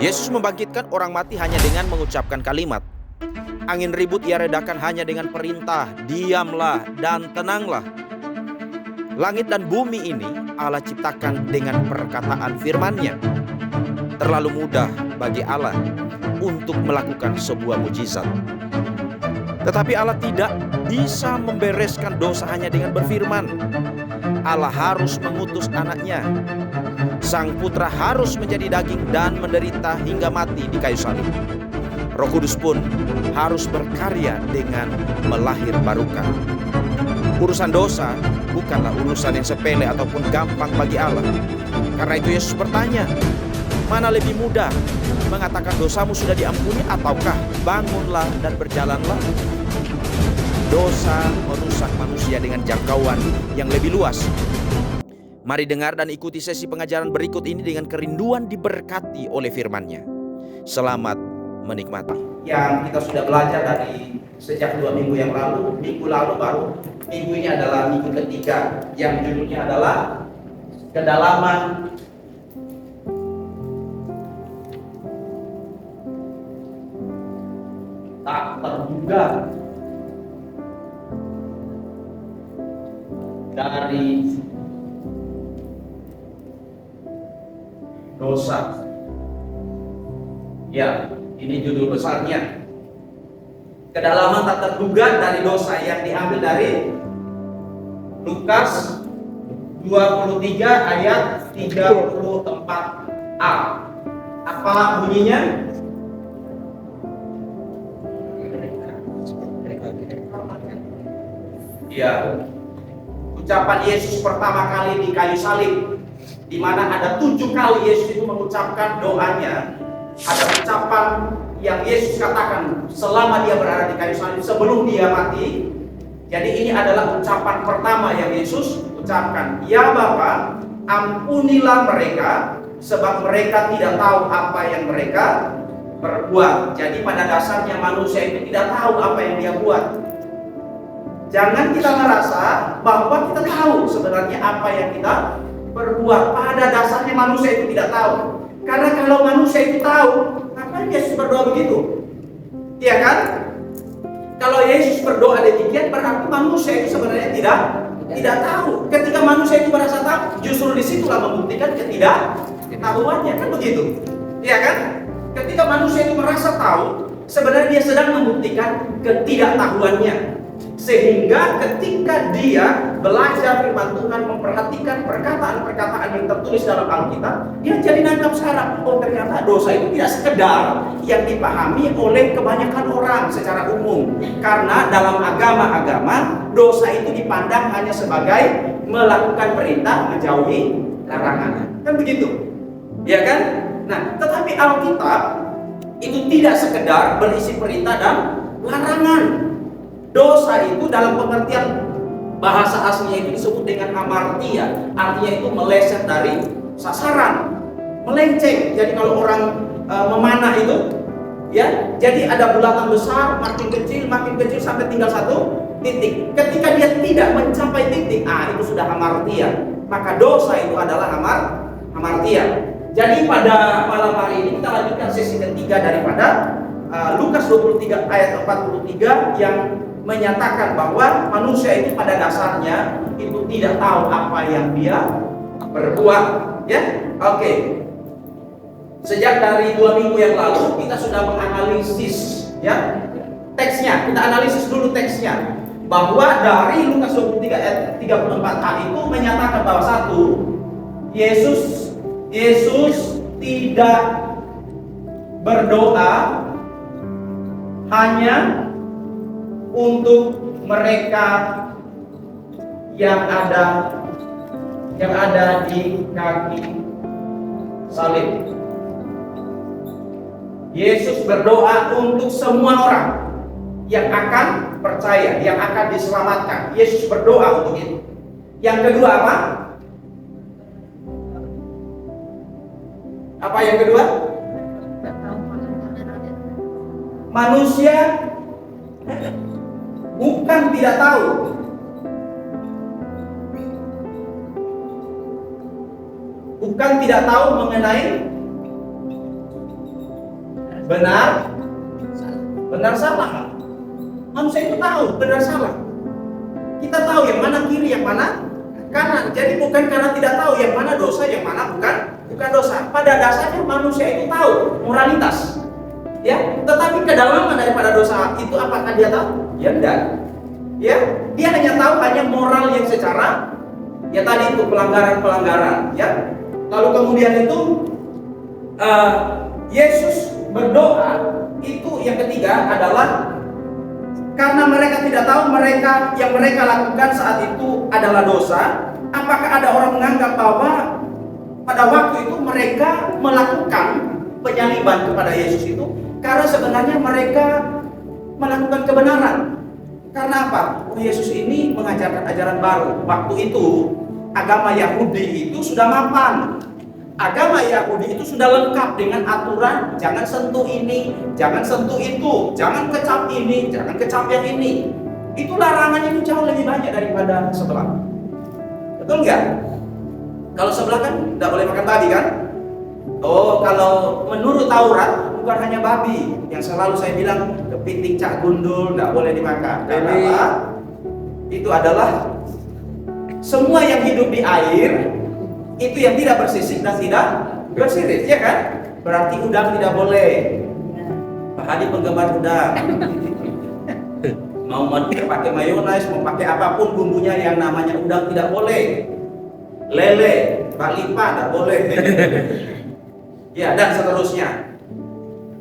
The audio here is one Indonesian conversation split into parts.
Yesus membangkitkan orang mati hanya dengan mengucapkan kalimat. Angin ribut ia redakan hanya dengan perintah, diamlah dan tenanglah. Langit dan bumi ini Allah ciptakan dengan perkataan firman-Nya. Terlalu mudah bagi Allah untuk melakukan sebuah mujizat. Tetapi Allah tidak bisa membereskan dosa hanya dengan berfirman. Allah harus mengutus anaknya. Sang putra harus menjadi daging dan menderita hingga mati di kayu salib. Roh Kudus pun harus berkarya dengan melahirbarukan. Urusan dosa bukanlah urusan yang sepele ataupun gampang bagi Allah. Karena itu Yesus bertanya, mana lebih mudah, mengatakan dosamu sudah diampuni ataukah bangunlah dan berjalanlah? Dosa merusak manusia dengan jangkauan yang lebih luas. Mari dengar dan ikuti sesi pengajaran berikut ini dengan kerinduan diberkati oleh firman-Nya. Selamat menikmati. Yang kita sudah belajar dari sejak 2 minggu yang lalu, minggu lalu baru minggu ini adalah minggu ketiga yang judulnya adalah kedalaman tak terduga dari dosa. Ya, ini judul besarnya. Kedalaman tak terduga dari dosa yang diambil dari Lukas 23 ayat 34a. Apa bunyinya? Ya, ucapan Yesus pertama kali di kayu salib, di mana ada 7 kali Yesus itu mengucapkan doanya. Ada ucapan yang Yesus katakan selama dia berada di kayu salib sebelum dia mati. Jadi ini adalah ucapan pertama yang Yesus ucapkan. Ya Bapa, ampunilah mereka sebab mereka tidak tahu apa yang mereka berbuat. Jadi pada dasarnya manusia itu tidak tahu apa yang dia buat. Jangan kita merasa bahwa kita tahu sebenarnya apa yang kita berbuat. Pada dasarnya manusia itu tidak tahu. Karena kalau manusia itu tahu, ngapain Yesus berdoa begitu? Iya kan? Kalau Yesus berdoa demikian, berarti manusia itu sebenarnya tidak tahu. Ketika manusia itu merasa tahu, justru disitulah membuktikan ketidaktahuannya, kan begitu? Iya kan? Ketika manusia itu merasa tahu, sebenarnya dia sedang membuktikan ketidaktahuannya. Sehingga ketika dia belajar firman Tuhan, memperhatikan perkataan-perkataan yang tertulis dalam Alkitab, dia jadi nangkap sekarang, oh ternyata dosa itu tidak sekedar yang dipahami oleh kebanyakan orang secara umum. Karena dalam agama-agama, dosa itu dipandang hanya sebagai melakukan perintah, menjauhi larangan. Kan begitu? Ya kan? Nah, tetapi Alkitab itu tidak sekedar berisi perintah dan larangan. Dosa itu dalam pengertian bahasa aslinya itu disebut dengan hamartia. Artinya itu meleset dari sasaran, melenceng. Jadi kalau orang memanah itu, ya, jadi ada bulatan besar, makin kecil sampai tinggal satu titik. Ketika dia tidak mencapai titik, itu sudah hamartia. Maka dosa itu adalah hamartia. Jadi pada malam hari ini kita lanjutkan sesi ketiga daripada Lukas 23 ayat 43 yang menyatakan bahwa manusia itu pada dasarnya itu tidak tahu apa yang dia berbuat, ya. Oke. Sejak dari 2 minggu yang lalu kita sudah menganalisis, ya, teksnya. Kita analisis dulu teksnya, bahwa dari Lukas 23 ayat 34a itu menyatakan bahwa satu, Yesus tidak berdoa hanya untuk mereka yang ada di kaki salib. Yesus berdoa untuk semua orang yang akan percaya, yang akan diselamatkan. Yesus berdoa untuk itu. Yang kedua apa? Apa yang kedua? Manusia bukan tidak tahu, mengenai benar salah. Manusia itu tahu benar salah. Kita tahu yang mana kiri, yang mana kanan. Jadi bukan karena tidak tahu yang mana dosa, yang mana bukan dosa. Pada dasarnya manusia itu tahu moralitas. Ya, tetapi kedalaman daripada dosa itu apakah dia tahu? Ya enggak. Ya, dia hanya tahu hanya moral yang secara ya tadi itu pelanggaran-pelanggaran, ya. Lalu kemudian itu Yesus berdoa itu yang ketiga adalah karena mereka tidak tahu yang mereka lakukan saat itu adalah dosa. Apakah ada orang menganggap bahwa pada waktu itu mereka melakukan penyaliban kepada Yesus itu karena sebenarnya mereka melakukan kebenaran? Karena apa? Yesus ini mengajarkan ajaran baru. Waktu itu agama Yahudi itu sudah mapan. Agama Yahudi itu sudah lengkap dengan aturan, jangan sentuh ini, jangan sentuh itu, jangan kecap ini, jangan kecap yang ini. Itu larangannya itu jauh lebih banyak daripada sebelah. Betul nggak? Kalau sebelah kan tidak boleh makan babi kan? Oh, kalau menurut Taurat bukan hanya babi. Yang selalu saya bilang kepiting cak gundul tidak boleh dimakan. Karena itu adalah semua yang hidup di air itu yang tidak bersisik dan tidak bersirip, ya kan? Berarti udang tidak boleh. Pak Hadi penggemar udang. Mau pakai mayones, mau pakai apapun bumbunya yang namanya udang tidak boleh. Lele, balipa tidak boleh. Ya, dan seterusnya.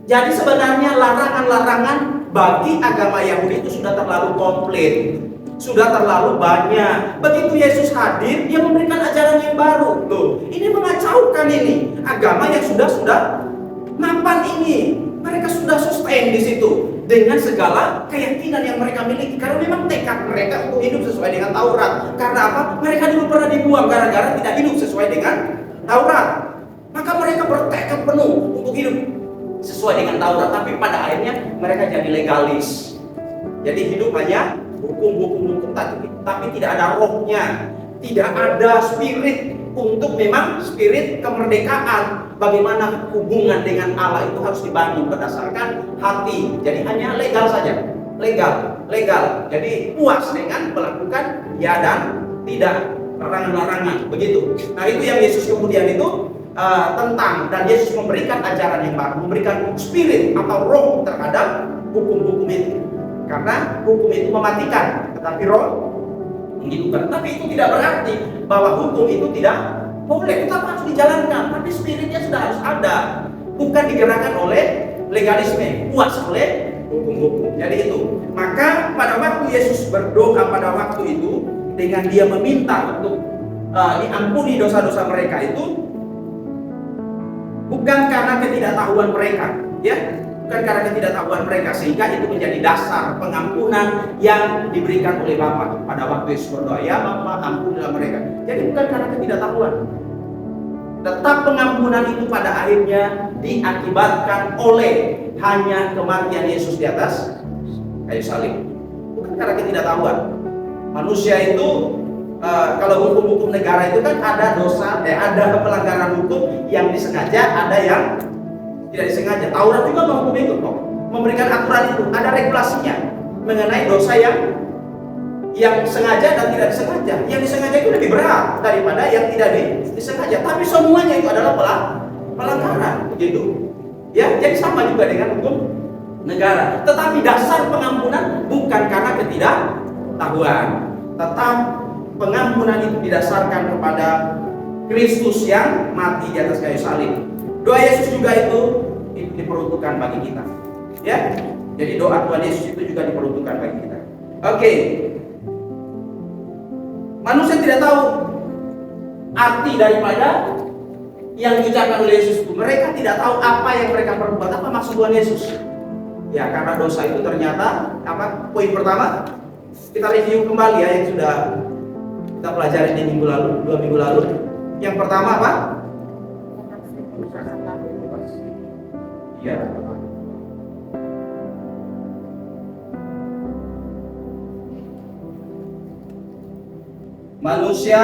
Jadi sebenarnya larangan-larangan bagi agama Yahudi itu sudah terlalu komplit, sudah terlalu banyak. Begitu Yesus hadir, dia memberikan ajaran yang baru. Loh, ini mengacaukan ini agama yang sudah mapan ini. Mereka sudah sustain di situ dengan segala keyakinan yang mereka miliki karena memang tekad mereka untuk hidup sesuai dengan Taurat. Karena apa? Mereka dulu pernah dibuang gara-gara tidak hidup sesuai dengan Taurat. Maka mereka bertekad penuh untuk hidup sesuai dengan Taurat, tapi pada akhirnya mereka jadi legalis. Jadi hidup hanya hukum, tapi tidak ada rohnya, tidak ada spirit untuk memang spirit kemerdekaan. Bagaimana hubungan dengan Allah itu harus dibangun berdasarkan hati. Jadi hanya legal saja, legal. Jadi puas dengan melakukan ya dan tidak, larangan-larangan begitu. Nah itu yang Yesus kemudian itu tentang, dan Yesus memberikan ajaran yang baru, memberikan spirit atau roh terhadap hukum-hukum itu. Karena hukum itu mematikan, tetapi roh menghidupkan. Tapi itu tidak berarti bahwa hukum itu tidak boleh, tetap harus dijalankan, tapi spiritnya sudah harus ada, bukan digerakkan oleh legalisme, puas oleh hukum-hukum. Jadi itu. Maka pada waktu Yesus berdoa pada waktu itu dengan dia meminta untuk diampuni dosa-dosa mereka itu, bukan karena ketidaktahuan mereka, ya, bukan karena ketidaktahuan mereka, sehingga itu menjadi dasar pengampunan yang diberikan oleh Bapa pada waktu Yesus berdoa, ya Bapa ampunilah mereka. Jadi bukan karena ketidaktahuan, tetap pengampunan itu pada akhirnya diakibatkan oleh hanya kematian Yesus di atas kayu salib, bukan karena ketidaktahuan. Manusia itu kalau hukum-hukum negara itu kan ada dosa, ada pelanggaran hukum yang disengaja, ada yang tidak disengaja. Taurat juga menghukum itu kok, memberikan aturan itu, ada regulasinya mengenai dosa yang sengaja dan tidak disengaja. Yang disengaja itu lebih berat daripada yang tidak disengaja. Tapi semuanya itu adalah pelanggaran, begitu. Ya, jadi sama juga dengan hukum negara. Tetapi dasar pengampunan bukan karena ketidaktahuan, tetap pengampunan itu didasarkan kepada Kristus yang mati di atas kayu salib. Doa Yesus juga itu diperuntukkan bagi kita. Ya, jadi doa Tuhan Yesus itu juga diperuntukkan bagi kita. Oke. Manusia tidak tahu arti daripada yang diucapkan oleh Yesus itu. Mereka tidak tahu apa yang mereka perbuat, apa maksud Tuhan Yesus. Ya, karena dosa itu ternyata apa? Poin pertama, kita review kembali ya yang sudah kita pelajari di minggu lalu, 2 minggu lalu. Yang pertama apa? Ya. Manusia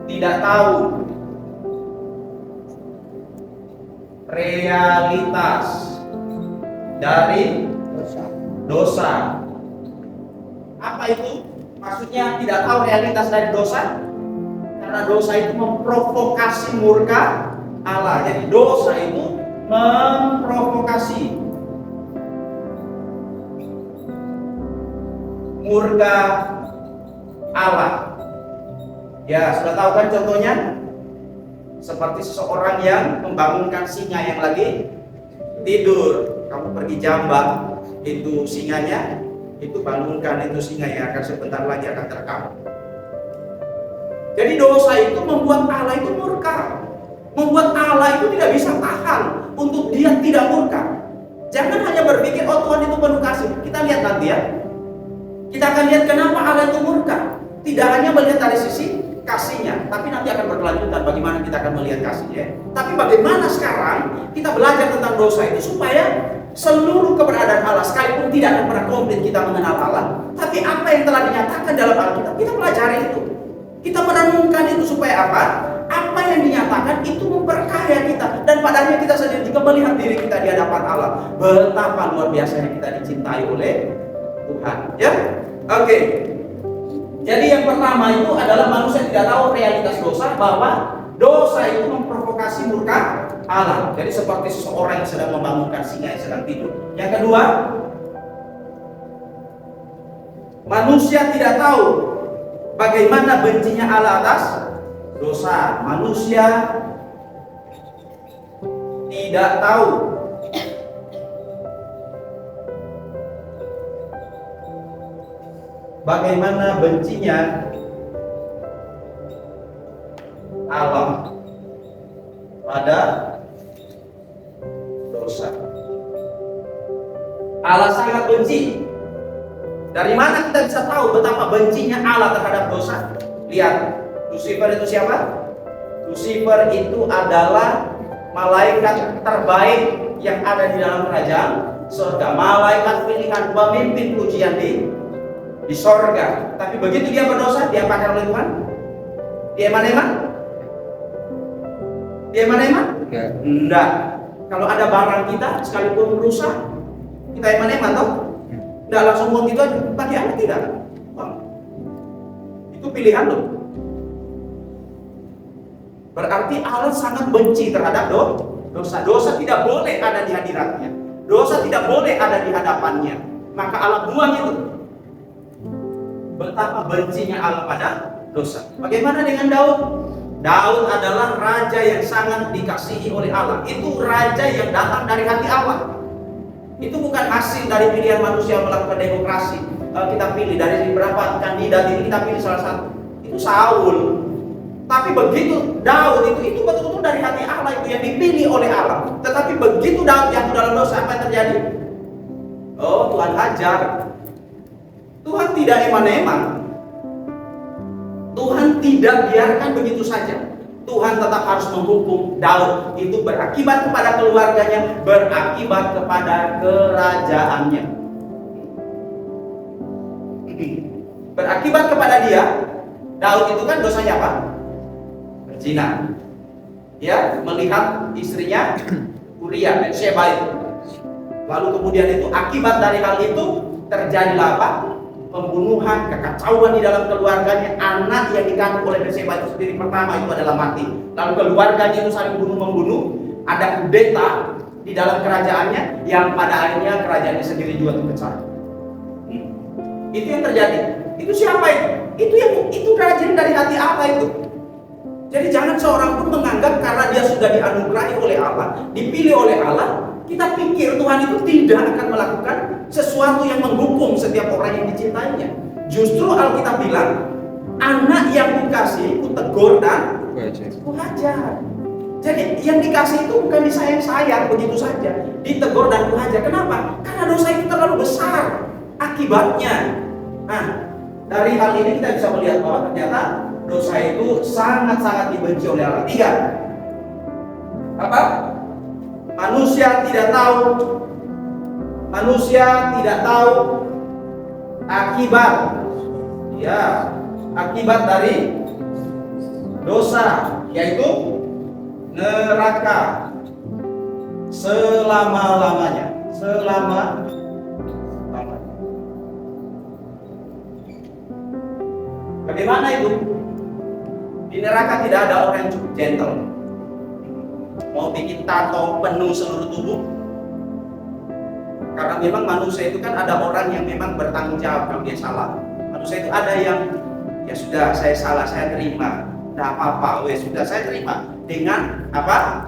tidak tahu realitas dari dosa. Apa itu? Maksudnya tidak tahu realitas dari dosa? Karena dosa itu memprovokasi murka Allah. Jadi dosa itu memprovokasi murka Allah. Ya, sudah tahu kan contohnya? Seperti seseorang yang membangunkan singa yang lagi tidur. Kamu pergi jambak, itu singanya, itu bangunkan itu singa yang akan sebentar lagi akan terekam. Jadi dosa itu membuat Allah itu murka. Membuat Allah itu tidak bisa tahan untuk dia tidak murka. Jangan hanya berpikir, oh Tuhan itu penuh kasih. Kita lihat nanti ya. Kita akan lihat kenapa Allah itu murka. Tidak hanya melihat dari sisi kasihnya, tapi nanti akan berkelanjutan bagaimana kita akan melihat kasihnya. Tapi bagaimana sekarang kita belajar tentang dosa itu supaya seluruh keberadaan Allah, sekalipun tidak akan pernah komplit kita mengenal Allah, tapi apa yang telah dinyatakan dalam Alkitab, kita pelajari itu. Kita merenungkan itu supaya apa? Apa yang dinyatakan itu memperkaya kita, dan padanya kita sendiri juga melihat diri kita di hadapan Allah. Betapa luar biasanya kita dicintai oleh Tuhan. Ya, oke. Jadi yang pertama itu adalah manusia tidak tahu realitas dosa, bahwa dosa itu memprovokasi murka Allah. Jadi seperti seseorang yang sedang membangunkan singa yang sedang tidur. Yang kedua, manusia tidak tahu bagaimana bencinya Allah atas dosa. Manusia tidak tahu bagaimana bencinya Allah pada dosa. Allah sangat benci. Dari mana kita bisa tahu betapa bencinya Allah terhadap dosa? Lihat, Lucifer itu siapa? Lucifer itu adalah malaikat terbaik yang ada di dalam kerajaan surga. Malaikat pilihan, pemimpin pujian di sorga. Tapi begitu dia berdosa, diapakan oleh Tuhan? Dia eman-eman? Dia eman-eman? Enggak. Kalau ada barang kita sekalipun rusak, kita eman-eman toh? Enggak langsung buang gitu aja. Bagi Allah tidak. Itu pilihan loh. Berarti Allah sangat benci terhadap dosa. Dosa tidak boleh ada di hadiratnya. Dosa tidak boleh ada di hadapannya. Maka Allah buang itu. Betapa bencinya Allah pada dosa. Bagaimana dengan Daud? Daud adalah raja yang sangat dikasihi oleh Allah. Itu raja yang datang dari hati Allah. Itu bukan hasil dari pilihan manusia melakukan demokrasi. Kita pilih dari beberapa kandidat ini, kita pilih salah satu. Itu Saul. Tapi begitu Daud itu betul-betul dari hati Allah, itu yang dipilih oleh Allah. Tetapi begitu Daud jatuh dalam dosa, apa yang terjadi? Oh, Tuhan hajar. Tuhan tidak eman-eman. Tuhan tidak biarkan begitu saja. Tuhan tetap harus menghukum Daud. Itu berakibat kepada keluarganya, berakibat kepada kerajaannya. Berakibat kepada dia. Daud itu kan dosanya apa? Berzina. Ya, melihat istrinya Uria, Bathsheba itu. Lalu kemudian itu akibat dari hal itu terjadilah apa? Pembunuhan, kekacauan di dalam keluarganya. Anak yang dikandung oleh Bathsheba itu sendiri pertama itu adalah mati. Lalu keluarganya itu saling bunuh-membunuh. Ada kudeta di dalam kerajaannya yang pada akhirnya kerajaannya sendiri juga terpecah. Itu yang terjadi. Itu siapa itu? Itu kerajaan dari hati Allah itu. Jadi jangan seorang pun menganggap karena dia sudah dianugerahi oleh Allah, dipilih oleh Allah, kita pikir Tuhan itu tidak akan melakukan sesuatu yang menghukum setiap orang yang dicintainya. Justru Alkitab bilang, anak yang kukasih, kutegur dan kuhajar. Jadi yang dikasih itu bukan disayang-sayang begitu saja, ditegur dan kuhajar. Kenapa? Karena dosa itu terlalu besar akibatnya. Nah, dari hal ini kita bisa melihat bahwa ternyata dosa itu sangat-sangat dibenci oleh Allah. 3. Apa? Manusia tidak tahu akibat, ya, akibat dari dosa, yaitu neraka. selama-lamanya. Bagaimana itu? Di neraka tidak ada orang yang cukup gentle. Mau bikin tato penuh seluruh tubuh. Karena memang manusia itu kan ada orang yang memang bertanggung jawab kalau dia salah. Manusia itu ada yang ya sudah saya salah, saya terima. Tidak apa-apa, sudah saya terima. Dengan apa?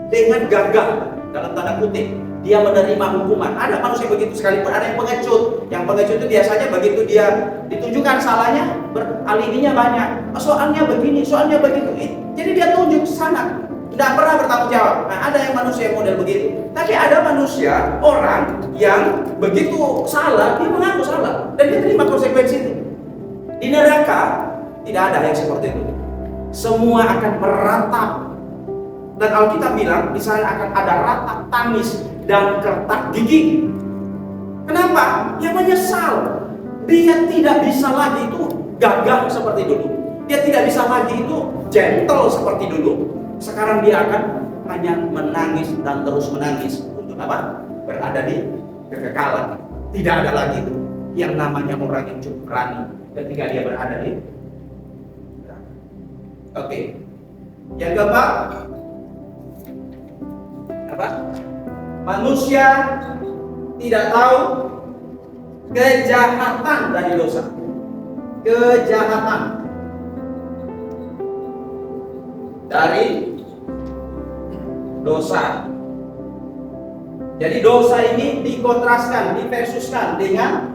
Dengan gagah dalam tanda kutip. Dia menerima hukuman. Ada manusia begitu sekalipun, ada yang pengecut. Yang pengecut itu biasanya begitu dia ditunjukkan salahnya, alibinya banyak. Soalnya begini, soalnya begitu. Jadi dia tunjuk sana, tidak pernah bertanggung jawab. Nah, ada yang manusia model begitu. Tapi ada manusia, orang yang begitu salah, dia mengaku salah dan dia terima konsekuensi itu. Di neraka tidak ada yang seperti itu. Semua akan meratap. Dan Alkitab bilang, di sana akan ada ratap tangis dan kertak gigi. Kenapa? Dia menyesal. Dia tidak bisa lagi itu gagah seperti dulu. Dia tidak bisa lagi itu gentle seperti dulu. Sekarang dia akan hanya menangis dan terus menangis. Untuk apa? Berada di kekekalan. Tidak ada lagi itu yang namanya orang yang cukup berani ketika dia berada di. Oke. Yang keempat, apa? Manusia tidak tahu kejahatan dari dosa. Kejahatan dari dosa. Jadi dosa ini dikontraskan, diversuskan dengan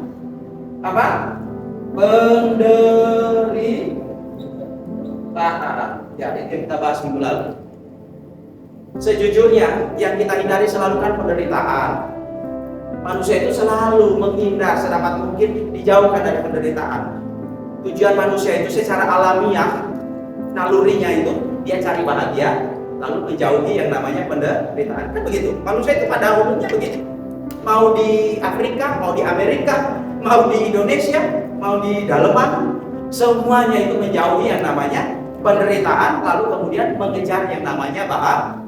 apa? Penderitaan. Ya, itu kita bahas minggu lalu. Sejujurnya yang kita hindari selalu kan penderitaan. Manusia itu selalu menghindar sedapat mungkin dijauhkan dari penderitaan. Tujuan manusia itu secara alamiah, nalurinya itu dia cari bahagia, lalu menjauhi yang namanya penderitaan. Kan begitu. Manusia itu pada umumnya begitu. Mau di Afrika, mau di Amerika, mau di Indonesia, mau di daleman, semuanya itu menjauhi yang namanya penderitaan, lalu kemudian mengejar yang namanya bahagia.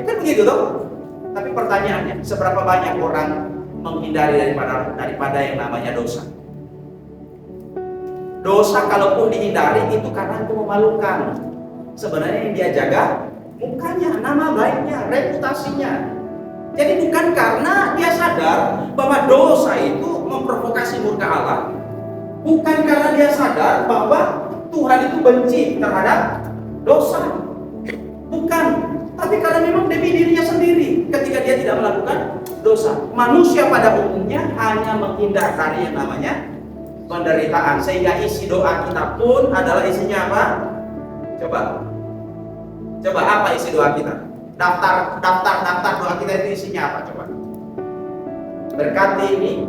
Kan begitu toh? Tapi pertanyaannya, seberapa banyak orang menghindari daripada yang namanya dosa? Dosa kalaupun dihindari itu karena itu memalukan. Sebenarnya yang dia jaga mukanya, nama baiknya, reputasinya. Jadi bukan karena dia sadar bahwa dosa itu memprovokasi murka Allah. Bukan karena dia sadar bahwa Tuhan itu benci terhadap dosa. Bukan. Tapi karena memang demi dirinya sendiri ketika dia tidak melakukan dosa. Manusia pada umumnya hanya menghindar dari yang namanya penderitaan. Sehingga isi doa kita pun adalah isinya apa? Coba apa isi doa kita? Daftar doa kita itu isinya apa? Coba. Berkati ini,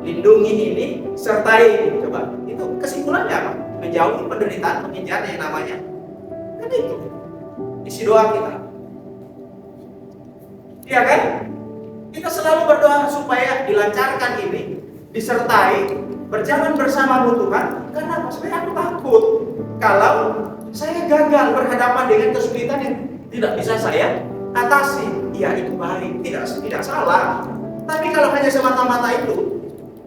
lindungi ini, sertai ini. Coba. Itu kesimpulannya apa? Menjauhi penderitaan, mengejar yang namanya. Kan itu isi doa kita. Iya kan? Kita selalu berdoa supaya dilancarkan ini, disertai, berjalan bersama Tuhan. Karena apa? Sebenarnya aku takut kalau saya gagal berhadapan dengan kesulitan yang tidak bisa saya atasi. Ya itu baik, tidak salah. Tapi kalau hanya semata-mata itu,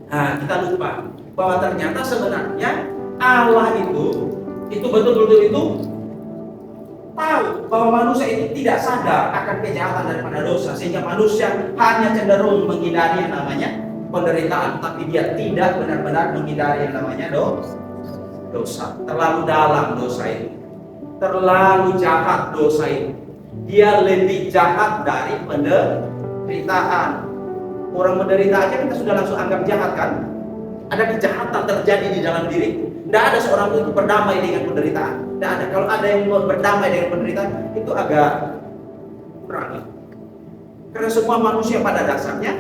nah kita lupa bahwa ternyata sebenarnya Allah itu betul-betul itu tahu bahwa manusia itu tidak sadar akan kejahatan daripada dosa, sehingga manusia hanya cenderung menghindari yang namanya penderitaan, tapi dia tidak benar-benar menghindari yang namanya dosa. Terlalu dalam dosa itu, terlalu jahat dosa itu. Dia lebih jahat dari penderitaan. Orang menderita aja kita sudah langsung anggap jahat kan? Ada kejahatan terjadi di dalam diri. Tidak ada seorang itu berdamai dengan penderitaan. Tidak ada. Kalau ada yang berdamai dengan penderitaan, itu agak kurang. Karena semua manusia pada dasarnya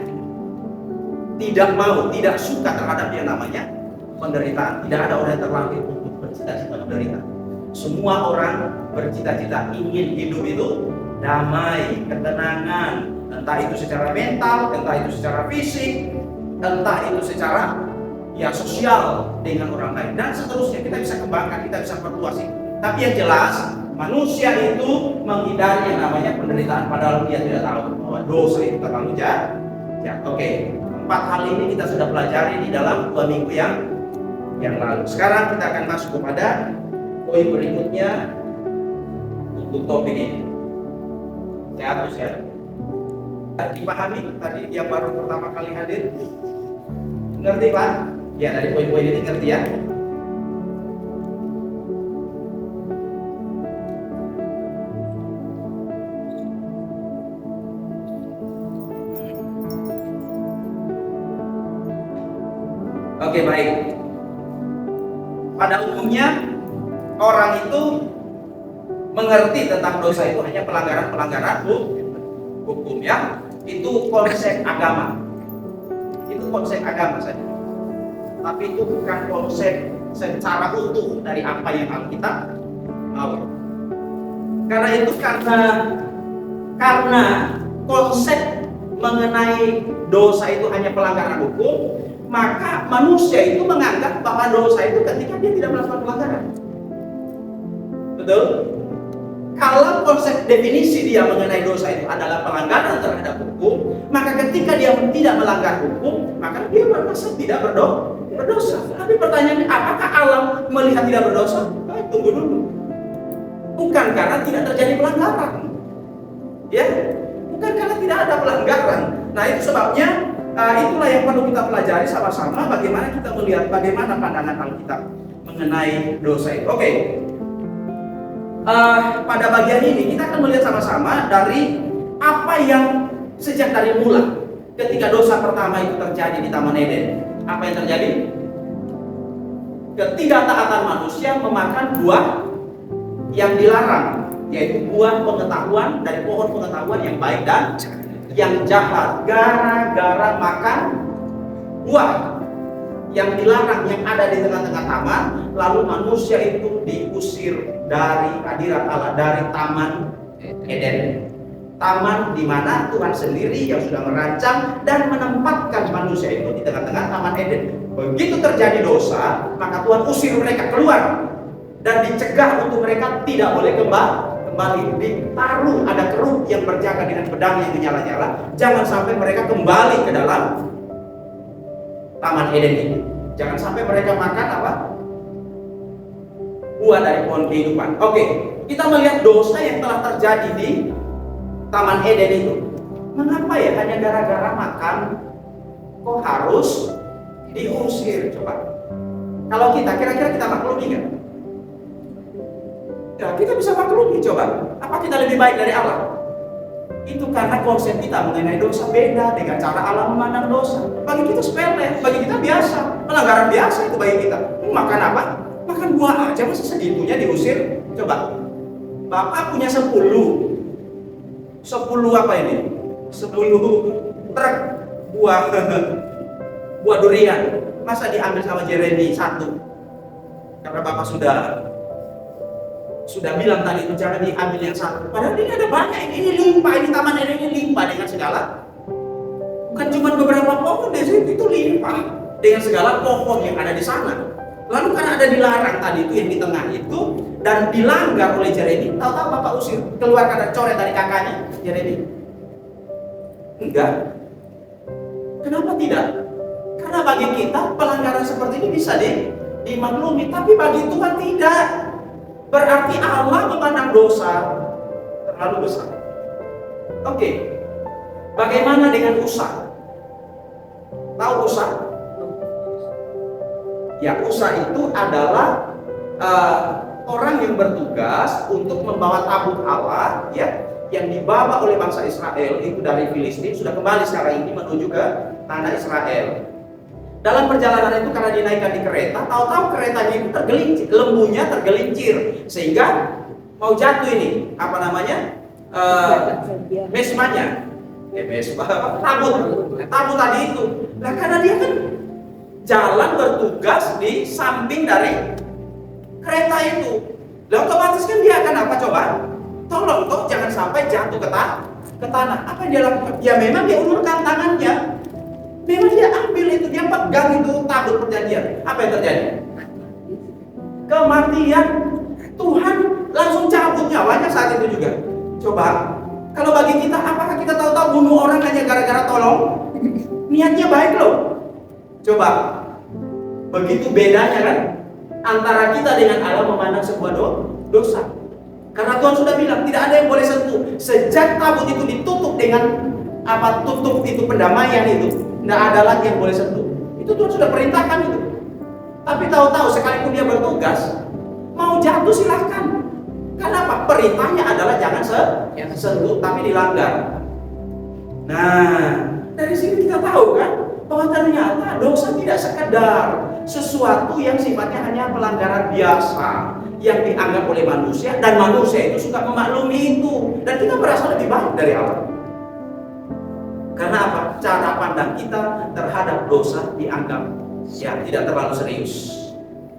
tidak suka terhadap yang namanya penderitaan. Tidak ada orang yang terlahir untuk bercita-cita menderita. Semua orang bercita-cita ingin hidup itu damai, ketenangan, entah itu secara mental, entah itu secara fisik, entah itu secara sosial dengan orang lain dan seterusnya. Kita bisa kembangkan, kita bisa perluas. Tapi yang jelas Manusia itu menghindari yang namanya penderitaan, padahal dia tidak tahu bahwa dosa itu terlalu jahat. Oke, 4 hal ini kita sudah pelajari di dalam 2 minggu yang lalu. Sekarang kita akan masuk kepada poin berikutnya untuk topik ini. Saya hapus ya. Dipahami tadi yang baru pertama kali hadir? Ngerti Pak? Ya, dari poin-poin ini ngerti ya? Oke, baik. Pada umumnya orang itu mengerti tentang dosa itu hanya pelanggaran-pelanggaran hukum ya. Itu konsep agama. Itu konsep agama saja. Tapi itu bukan konsep secara utuh dari apa yang Alkitab mau. Karena itu karena konsep mengenai dosa itu hanya pelanggaran hukum, maka manusia itu menganggap bahwa dosa itu ketika dia tidak melakukan pelanggaran. Betul? Kalau konsep definisi dia mengenai dosa itu adalah pelanggaran terhadap hukum, maka ketika dia tidak melanggar hukum, maka dia merasa tidak berdosa. Tapi pertanyaannya, apakah Allah melihat tidak berdosa? Tunggu dulu. Bukan karena tidak terjadi pelanggaran. Ya, bukan karena tidak ada pelanggaran. Nah, itu sebabnya itulah yang perlu kita pelajari sama-sama, bagaimana kita melihat bagaimana pandangan Alkitab mengenai dosa itu. Oke. Pada bagian ini kita akan melihat sama-sama dari apa yang sejak dari mula ketika dosa pertama itu terjadi di Taman Eden. Apa yang terjadi? Ketidaktaatan manusia memakan buah yang dilarang, yaitu buah pengetahuan dari pohon pengetahuan yang baik dan yang jahat. Gara-gara makan buah yang dilarang yang ada di tengah-tengah taman, lalu manusia itu diusir dari hadirat Allah, dari Taman Eden. Taman di mana Tuhan sendiri yang sudah merancang dan menempatkan manusia itu di tengah-tengah Taman Eden. Begitu terjadi dosa, maka Tuhan usir mereka keluar dan dicegah untuk mereka tidak boleh kembali. Ditaruh ada keruk yang berjaga dengan pedang yang menyala-nyala, jangan sampai mereka kembali ke dalam Taman Eden ini. Jangan sampai mereka makan apa? Buah dari pohon kehidupan. Oke, kita melihat dosa yang telah terjadi di Taman Eden itu. Mengapa ya hanya gara-gara makan kok harus diusir? Coba. Kalau kita kira-kira kita maklumi nggak? Ya, kita bisa maklumi. Coba. Apa kita lebih baik dari Allah? Itu karena konsep kita mengenai dosa beda dengan cara Allah memandang dosa. Bagi kita sepele, bagi kita biasa, pelanggaran biasa itu bagi kita. Makan apa? Makan buah aja masih segitunya diusir. Coba, Bapak punya 10 apa ini? 10 truk buah durian. Masa diambil sama Jeremy 1? Karena Bapak sudah bilang tadi itu jangan diambil yang 1. Padahal ini ada banyak, ini limpah, ini Taman Eden ini limpah dengan segala. Bukan cuma beberapa pohon di situ, itu limpah dengan segala pohon yang ada di sana. Lalu karena ada dilarang tadi itu yang di tengah itu dan dilanggar oleh Jeremy, tahu-tahu Bapak usir, keluar karena coret dari kakaknya Jeremy. Enggak. Kenapa tidak? Karena bagi kita pelanggaran seperti ini bisa dimaklumi, tapi bagi Tuhan tidak. Berarti Allah memandang dosa terlalu besar. Oke. Bagaimana dengan Usa? Tahu Usa? Ya, Usa itu adalah orang yang bertugas untuk membawa tabut Allah, ya, yang dibawa oleh bangsa Israel itu dari Filistin sudah kembali sekarang ini menuju ke tanah Israel. Dalam perjalanan itu karena dinaikkan di kereta, tahu-tahu keretanya itu tergelincir, lembunya tergelincir sehingga mau jatuh ini, apa namanya? Mesmanya. Tabut tadi itu. Nah, karena dia kan jalan bertugas di samping dari kereta itu. Lalu otomatis kan dia akan apa coba? Tolong toh jangan sampai jatuh ke tanah. Apa yang dia lakukan? Ya memang dia ulurkan tangannya. Memang dia ambil itu, dia pegang itu tabut perjanjian. Apa yang terjadi? Kematian. Tuhan langsung cabut nyawanya saat itu juga. Coba, kalau bagi kita, apakah kita tahu-tahu bunuh orang hanya gara-gara tolong? Niatnya baik loh. Coba, begitu bedanya kan antara kita dengan Allah memandang sebuah dosa. Karena Tuhan sudah bilang tidak ada yang boleh sentuh. Sejak tabut itu ditutup dengan tutup itu pendamaian itu, tidak ada lagi yang boleh sentuh. Itu Tuhan sudah perintahkan itu. Tapi tahu-tahu sekalipun dia bertugas, mau jatuh silahkan. Kenapa? Perintahnya adalah jangan sentuh, tapi dilanggar. Nah, dari sini kita tahu kan bahwa ternyata dosa tidak sekedar sesuatu yang sifatnya hanya pelanggaran biasa yang dianggap oleh manusia, dan manusia itu suka memaklumi itu, dan kita merasa lebih baik dari Allah. Karena apa? Cara pandang kita terhadap dosa dianggap tidak terlalu serius.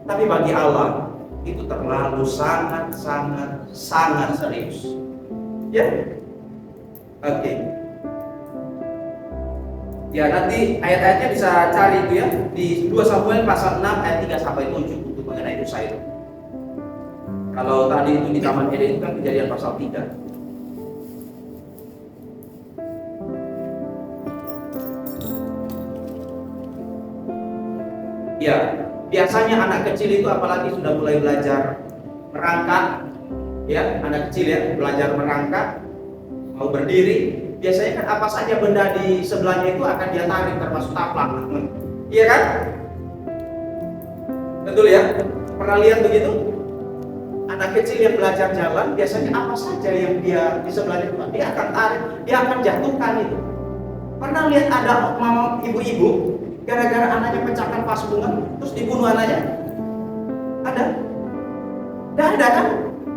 Tapi bagi Allah itu terlalu sangat serius. Ya, oke. Ya, nanti ayat-ayatnya bisa cari itu ya di 2 Samuel pasal 6 ayat 3 sampai 7 untuk mengenai dosa itu. Kalau tadi itu di Taman Eden itu kan Kejadian pasal 3. Ya, biasanya anak kecil itu apalagi sudah mulai belajar merangkak, ya, anak kecil ya, belajar merangkak, mau berdiri, biasanya kan apa saja benda di sebelahnya itu akan dia tarik, termasuk taplak. Iya kan? Betul ya? Pernah lihat begitu? Anak kecil yang belajar jalan, biasanya apa saja yang dia di sebelahnya itu, dia akan tarik, dia akan jatuhkan itu. Pernah lihat ada mama ibu-ibu gara-gara anaknya pecahkan vas bunga, terus dibunuh anaknya? Ada? Tidak ada kan?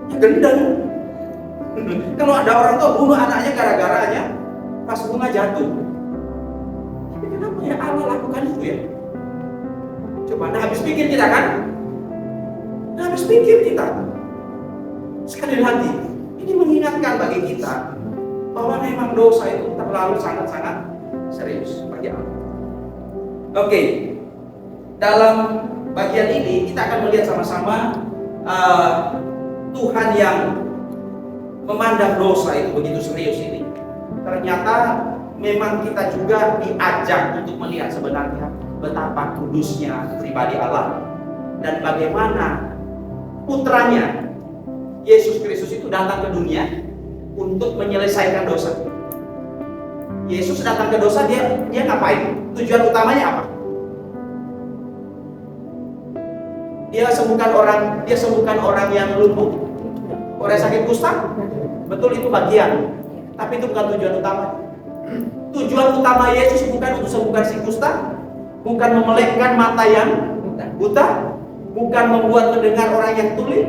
Ya gendeng. Kalau ada orang tua bunuh anaknya gara-garanya vas bunga jatuh. Tapi kenapa ya Allah lakukan itu ya? Coba, nah habis pikir kita kan? Nah habis pikir kita. Sekali lagi, ini mengingatkan bagi kita bahwa memang dosa itu terlalu sangat-sangat serius bagi Allah. Oke, dalam bagian ini kita akan melihat sama-sama Tuhan yang memandang dosa itu begitu serius ini. Ternyata memang kita juga diajak untuk melihat sebenarnya betapa kudusnya pribadi Allah dan bagaimana putranya Yesus Kristus itu datang ke dunia untuk menyelesaikan dosa. Yesus datang ke dosa, dia ngapain? Tujuan utamanya apa? Dia sembuhkan orang yang lumpuh, orang sakit kusta. Betul, itu bagian. Tapi itu bukan tujuan utama. Tujuan utama Yesus bukan untuk sembuhkan si kusta, bukan memelekkan mata yang buta, bukan membuat mendengar orang yang tuli.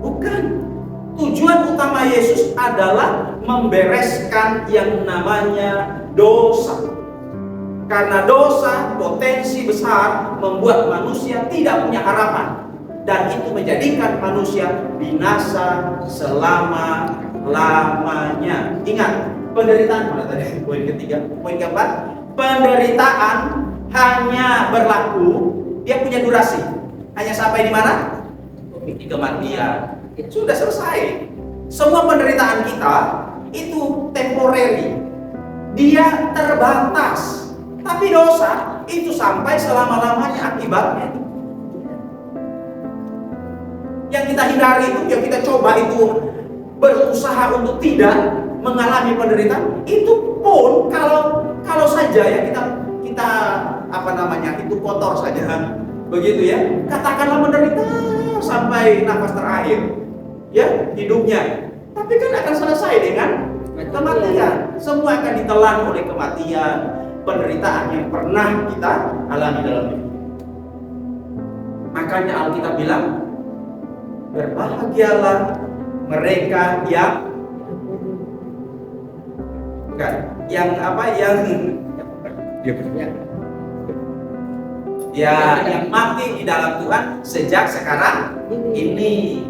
Bukan. Tujuan utama Yesus adalah membereskan yang namanya dosa. Karena dosa potensi besar membuat manusia tidak punya harapan, dan itu menjadikan manusia binasa selama-lamanya. Ingat, penderitaan mana tadi? Poin ketiga, poin keempat, penderitaan hanya berlaku, dia punya durasi. Hanya sampai di mana? Di kematian. Sudah selesai. Semua penderitaan kita itu temporary. Dia terbatas. Tapi dosa itu sampai selama-lamanya akibatnya. Yang kita hindari itu, yang kita coba itu berusaha untuk tidak mengalami penderitaan, itu pun kalau saja ya kita itu kotor saja. Begitu ya. Katakanlah menderita sampai nafas terakhir ya hidupnya, tapi kan akan selesai dengan kematian. Semua akan ditelan oleh kematian, penderitaan yang pernah kita alami dalam hidup. Makanya Alkitab bilang, berbahagialah mereka yang yang mati di dalam Tuhan sejak sekarang ini.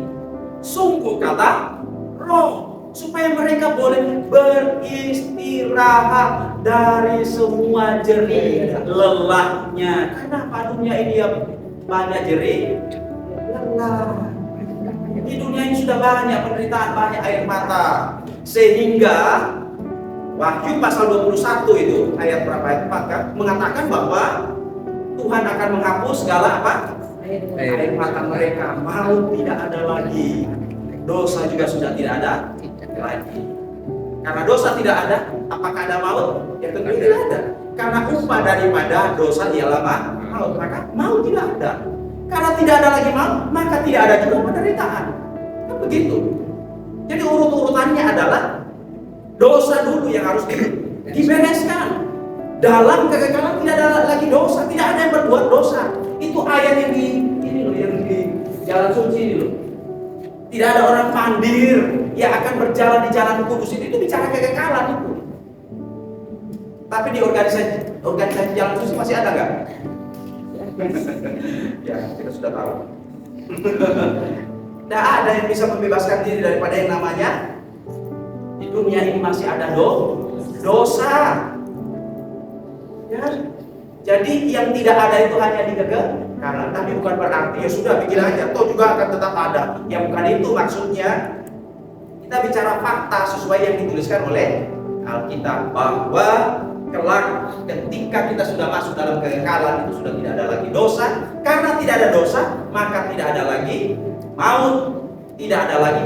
Sungguh kata Roh, supaya mereka boleh beristirahat dari semua jerih lelahnya. Kenapa dunia ini banyak jerih lelah? Di dunia ini sudah banyak penderitaan, banyak air mata. Sehingga Wahyu pasal 21 itu ayat berapa, ayat 4 kan, mengatakan bahwa Tuhan akan menghapus segala apa? Air mata mereka. Maut tidak ada lagi. Dosa juga sudah tidak ada lagi. Karena dosa tidak ada, apakah ada maut? Ya tentu tidak ada. Karena upah daripada dosa ialah maut, maka maut tidak ada. Karena tidak ada lagi maut, maka tidak ada juga penderitaan. Kan begitu. Jadi urut-urutannya adalah dosa dulu yang harus dibereskan. Dalam kekekalan tidak ada lagi dosa, tidak ada yang berbuat dosa. Itu ayat yang yang di Jalan Suci ini loh. Tidak ada orang pandir yang akan berjalan di jalan kudus itu bicara kekekalan itu. Tapi di organisasi Jalan Suci masih ada nggak? Ya, kita sudah tahu. Tidak ada yang bisa membebaskan diri daripada yang namanya di dunia ini masih ada dosa. Ya. Jadi yang tidak ada itu hanya di kekekalan, tapi bukan berarti ya sudah bikin aja, toh juga akan tetap ada. Yang bukan itu maksudnya. Kita bicara fakta sesuai yang dituliskan oleh Alkitab, bahwa kelak ketika kita sudah masuk dalam kekekalan itu sudah tidak ada lagi dosa. Karena tidak ada dosa, maka tidak ada lagi maut, tidak ada lagi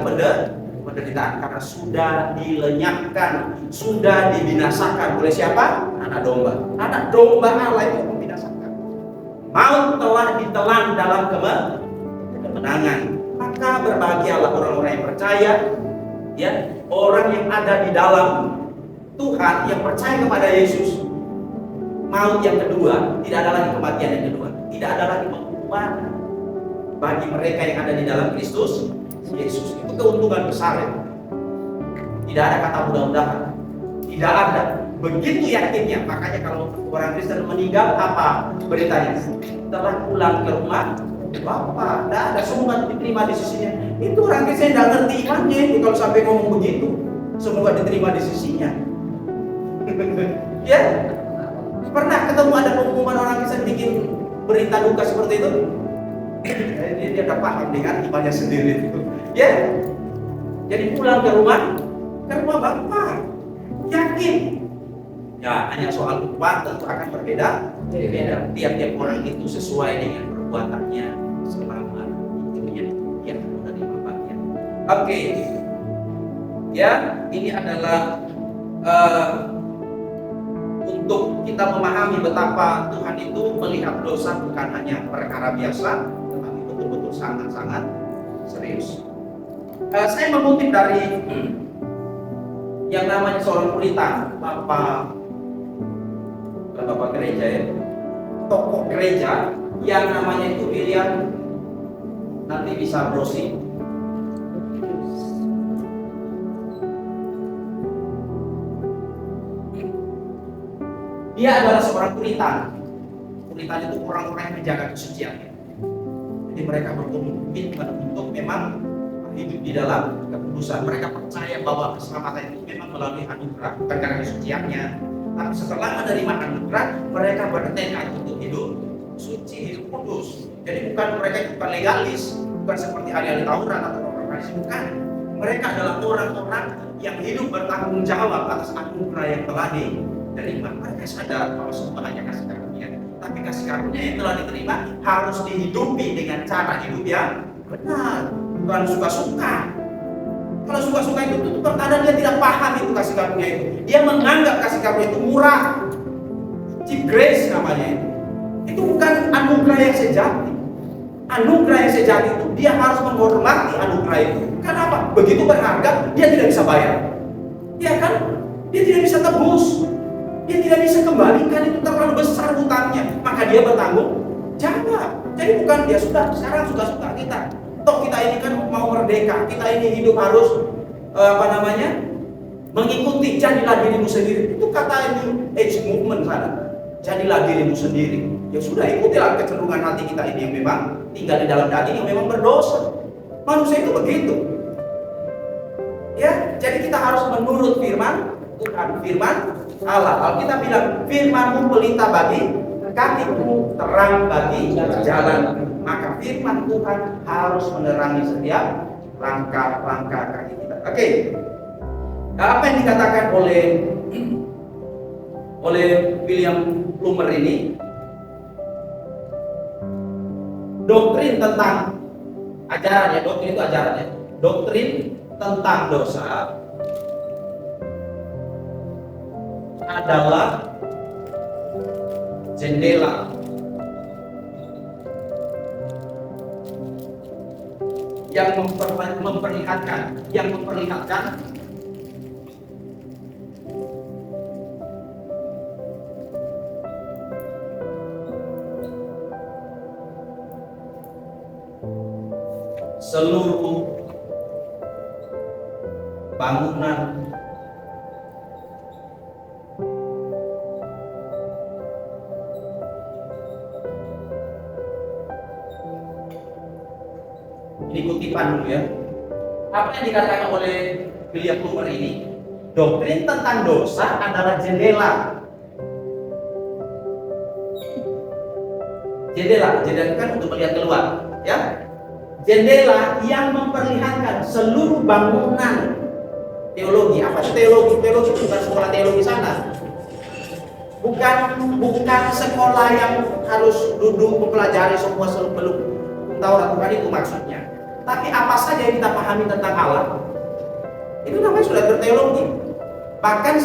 penderitaan, karena sudah dilenyapkan, sudah dibinasakan oleh siapa? Anak domba. Anak domba Allah itu membinasakan. Maut telah ditelan dalam kemenangan. Maka berbahagialah orang-orang yang percaya, ya, orang yang ada di dalam Tuhan, yang percaya kepada Yesus. Maut yang kedua, tidak ada lagi kematian yang kedua, tidak ada lagi hukuman bagi mereka yang ada di dalam Kristus Yesus. Itu keuntungan besar ya. Tidak ada kata mudah-mudahan, tidak ada. Begitu yakinnya. Makanya kalau orang Kristen meninggal, apa beritanya? Telah pulang ke rumah Bapa. Tidak ada, semua diterima di sisinya. Itu orang Kristen tidak ngerti imannya itu kalau sampai ngomong begitu. Semoga diterima di sisinya. Ya, pernah ketemu ada pengumuman orang Kristen bikin berita duka seperti itu? Dia udah paham dengan imannya sendiri itu. Ya, jadi pulang ke rumah Bapa, yakin. Ya, hanya soal upah tentu akan berbeda. Tiap-tiap orang itu sesuai dengan perbuatannya selama hidupnya yang menerima bagian. Oke, ya, ini adalah untuk kita memahami betapa Tuhan itu melihat dosa bukan hanya perkara biasa, tetapi betul-betul sangat-sangat serius. Saya mengutip dari yang namanya seorang Puritan, Bapak gereja ya, tokoh gereja yang namanya itu William, nanti bisa browsing. Dia adalah seorang Puritan. Puritan itu orang-orang yang menjaga kesuciannya. Jadi mereka berkomitmen untuk memang hidup di dalam kekudusan. Mereka percaya bahwa keselamatan itu memang melalui anugerah, bukan karena kesuciannya. Tapi setelah menerima anugerah, mereka bertekad untuk hidup suci, hidup kudus. Jadi mereka itu bukan legalis, bukan seperti ahli-ahli Taurat atau orang Farisi, bukan. Mereka adalah orang-orang yang hidup bertanggung jawab atas anugerah yang telah diterima. Mereka sadar bahwa semua hanya kasih karunia, tapi kasih karunia yang telah diterima harus dihidupi dengan cara hidup yang benar, bukan suka-suka. Kalau suka-suka itu pertanda dia tidak paham itu kasih karunia itu. Dia menganggap kasih karunia itu murah, cheap grace namanya itu. Itu bukan anugerah yang sejati. Anugerah yang sejati itu dia harus menghormati anugerah itu. Kenapa? Begitu berharga, dia tidak bisa bayar. Ya kan? Dia tidak bisa tebus. Dia tidak bisa kembalikan, itu terlalu besar hutangnya. Maka dia bertanggung jawab. Jadi bukan dia sudah sekarang suka-suka kita. Toh kita ini kan mau merdeka, kita ini hidup harus mengikuti jadilah dirimu sendiri. Itu kata New Age Movement sana. Jadilah dirimu sendiri. Ya sudah, ikutilah kecenderungan hati kita ini yang memang tinggal di dalam daging, yang memang berdosa. Manusia itu begitu. Ya, jadi kita harus menurut firman Tuhan, firman Allah. Alkitab bilang, firman-Mu pelita bagi kakiku, terang bagi jalan. Maka firman Tuhan harus menerangi setiap langkah-langkah kaki kita. Oke. Apa yang dikatakan oleh William Plumer ini, doktrin tentang ajaran, ya, doktrin itu ajaran, ya. Doktrin tentang dosa adalah jendela yang memperlihatkan seluruh bangunan ini kutipan dulu, ya. Apa yang dikatakan oleh William Plumer ini, doktrin tentang dosa adalah jendela. Jendela kan untuk melihat keluar, ya. Jendela yang memperlihatkan seluruh bangunan teologi. Apa itu teologi? Teologi itu bukan sekolah teologi sana. Bukan sekolah yang harus duduk mempelajari semua seluk-beluk Taurat, bukan itu maksudnya. Tapi apa saja yang kita pahami tentang Allah, itu namanya sudah berteologi. Bahkan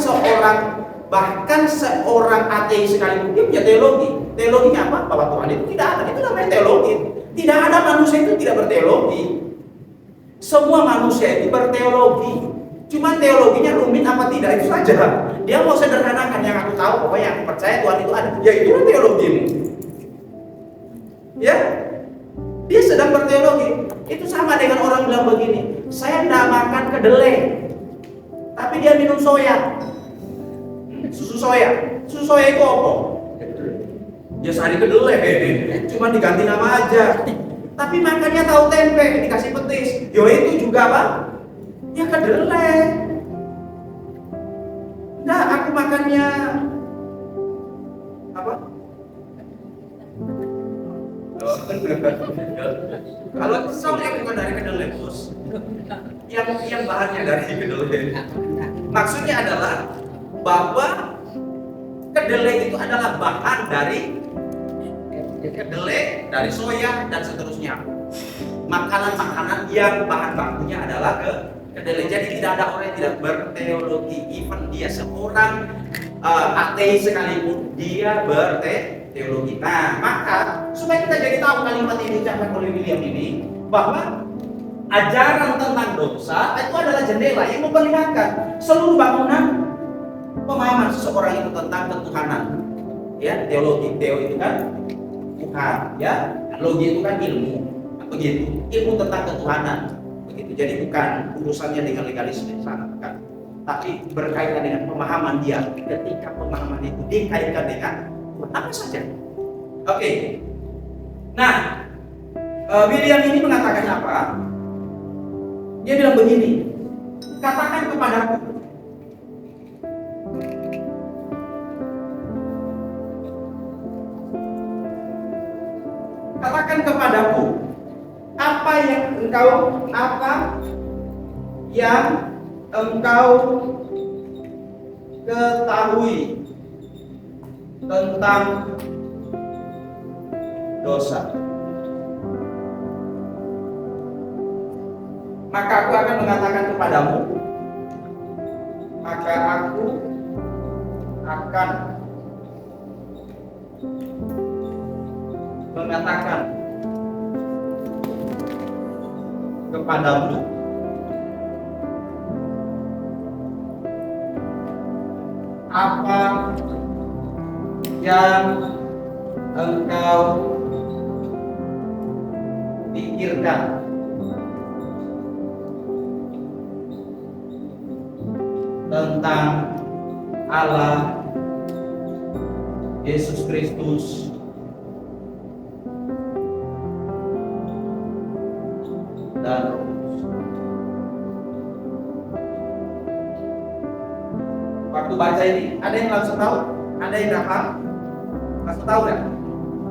seorang ateis sekalipun dia punya teologi. Teologinya apa? Bahwa Tuhan itu tidak ada. Itu namanya teologi. Tidak ada manusia itu tidak berteologi. Semua manusia itu berteologi. Cuma teologinya rumit apa tidak, itu saja. Dia mau sederhanakan, yang aku tahu pokoknya yang aku percaya Tuhan itu ada. Ya itulah teologimu. Ya, dia sedang berteologi. Itu sama dengan orang bilang begini, saya tidak makan kedelai, tapi dia minum soya, susu soya. Susu soya itu apa? Ya sehari kedelai, cuma diganti nama aja. Tapi makannya tahu tempe, dikasih petis. Yo itu juga apa? Ya kedelai. Nah, aku makannya apa? Kalau soalnya bukan dari kedelai, bos. Yang bahannya dari kedelai. Maksudnya adalah bahwa kedelai itu adalah bahan dari kedelai, dari soya dan seterusnya. Makanan-makanan yang bahan bakunya adalah kedelai. Jadi tidak ada orang yang tidak berteologi. Even dia seorang ateis sekalipun, dia berteologi. Nah, maka supaya kita jadi tahu kalimat yang diucapkan oleh William ini, bahwa ajaran tentang dosa itu adalah jendela yang memperlihatkan seluruh bangunan pemahaman seseorang itu tentang ketuhanan. Ya, teologi, teo itu kan Tuhan, ya. Logi itu kan ilmu, begitu. Ilmu tentang ketuhanan, begitu. Jadi bukan urusannya dengan legalisme sana, bukan. Tapi berkaitan dengan pemahaman dia. Ketika pemahaman itu dikaitkan dengan apa saja. Oke. Nah, William ini mengatakan apa? Dia bilang begini, katakan kepadaku, apa yang engkau ketahui tentang dosa. Maka aku akan mengatakan kepadamu, maka aku akan mengatakan kepadamu apa yang engkau pikirkan tentang Allah, Yesus Kristus, dan Roh Kudus. Waktu baca ini, ada yang langsung tahu? Ada yang nggak paham? Langsung tahu nggak?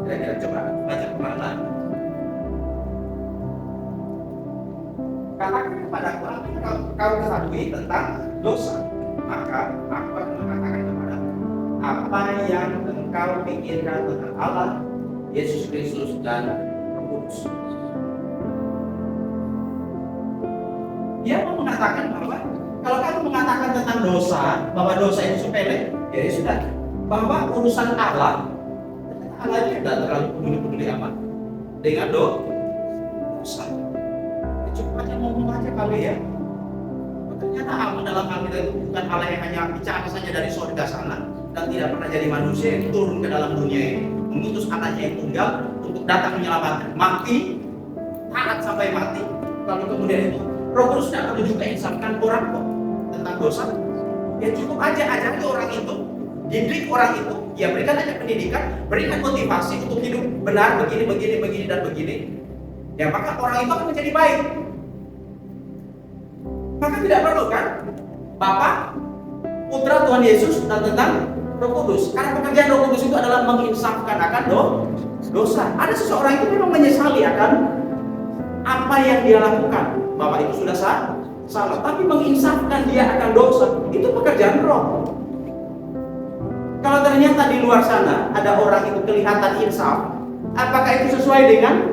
Kira-kira coba baca kemana? Katakan kepadaku apa yang kau ketahui tentang dosa, maka aku akan mengatakan kepadamu apa yang engkau pikirkan tentang Allah, Yesus Kristus dan Roh Kudus. Dia mau mengatakan bahwa kalau kamu mengatakan tentang dosa, bahwa dosa itu sepele, ya sudah. Bahwa urusan Allah itu tidak terlalu peduli amat dengan dosa. Cukup aja ngomong aja kali ya. Ternyata Allah dalam Alkitab itu bukan Allah yang hanya bicara saja dari surga sana dan tidak pernah jadi manusia yang turun ke dalam dunia ini, mengutus anaknya yang tunggal untuk datang menyelamatkan, mati, taat sampai mati. Lalu kemudian itu Roh Kudus tidak perlu juga insafkan orang kok tentang dosa. Ya cukup aja ajari orang itu, didik orang itu, ya berikan aja pendidikan, berikan motivasi untuk hidup benar begini dan begini. Ya maka orang itu akan menjadi baik. Maka tidak perlu kan Bapa, Putra Tuhan Yesus dan tentang Roh Kudus. Karena pekerjaan Roh Kudus itu adalah menginsafkan akan dosa. Ada seseorang itu memang menyesali akan apa yang dia lakukan. Bahwa itu sudah salah, tapi menginsafkan dia akan dosa itu pekerjaan Roh. Kalau ternyata di luar sana ada orang itu kelihatan insaf, apakah itu sesuai dengan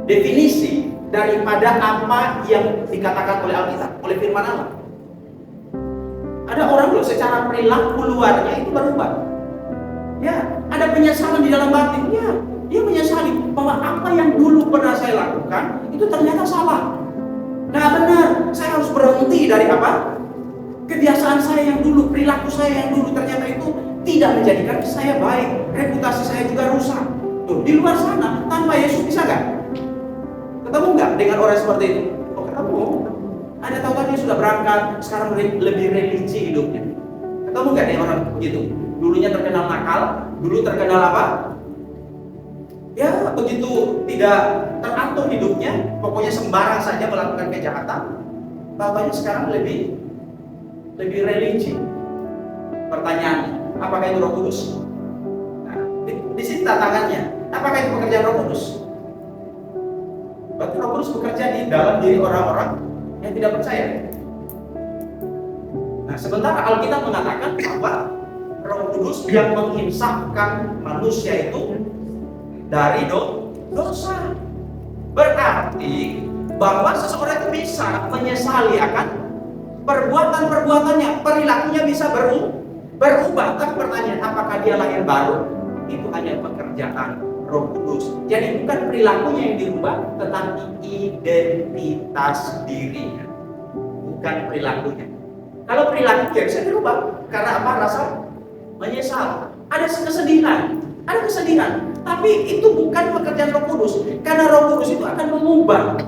definisi daripada apa yang dikatakan oleh Alkitab, oleh firman Allah? Ada orang loh secara perilaku luarnya itu berubah. Ya, ada penyesalan di dalam batinnya. Dia menyesali bahwa apa yang dulu pernah saya lakukan itu ternyata salah. Nah benar, saya harus berhenti dari apa? Kebiasaan saya yang dulu, perilaku saya yang dulu ternyata itu tidak menjadikan saya baik, reputasi saya juga rusak. Tuh, di luar sana tanpa Yesus bisa nggak? Ketemu nggak dengan orang seperti itu? Oh ketemu. Ada tahu kan dia sudah berangkat, sekarang lebih religi hidupnya. Ketemu nggak dengan orang begitu? Dulunya terkenal nakal, dulu terkenal apa? Ya begitu tidak teratur hidupnya, pokoknya sembarang saja melakukan kejahatan. Bapaknya sekarang lebih religi. Pertanyaannya, apakah itu Roh Kudus? Nah, di sini tantangannya, apakah itu pekerjaan Roh Kudus? Berarti Roh Kudus bekerja di dalam diri orang-orang yang tidak percaya. Nah, sementara Alkitab mengatakan bahwa Roh Kudus yang menginsafkan manusia itu dari dosa. Berarti bahwa seseorang itu bisa menyesali akan perbuatan-perbuatannya, perilakunya bisa berubah. Tapi pertanyaan, apakah dia lahir baru? Itu hanya pekerjaan Roh Kudus. Jadi bukan perilakunya yang dirubah, tetapi identitas dirinya, bukan perilakunya. Kalau perilaku dia bisa dirubah karena apa? Rasa menyesal, ada kesedihan, tapi itu bukan pekerjaan Roh Kudus. Karena Roh Kudus itu akan mengubah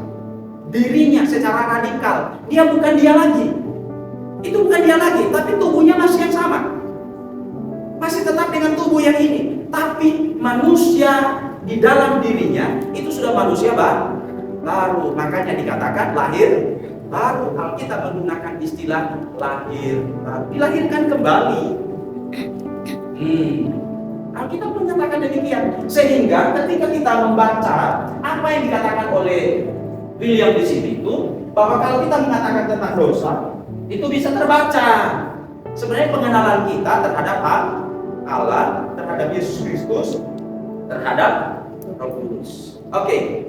dirinya secara radikal. Dia bukan dia lagi. Itu bukan dia lagi, tapi tubuhnya masih yang sama. Masih tetap dengan tubuh yang ini, tapi manusia di dalam dirinya itu sudah manusia baru. Makanya dikatakan lahir baru. Alkitab menggunakan istilah lahir baru, dilahirkan kembali. Alkitab menyatakan demikian. Sehingga ketika kita membaca apa yang dikatakan oleh William di sini itu, bahwa kalau kita mengatakan tentang dosa, itu bisa terbaca sebenarnya pengenalan kita terhadap Allah, terhadap Yesus Kristus, terhadap Roh Kudus. Oke.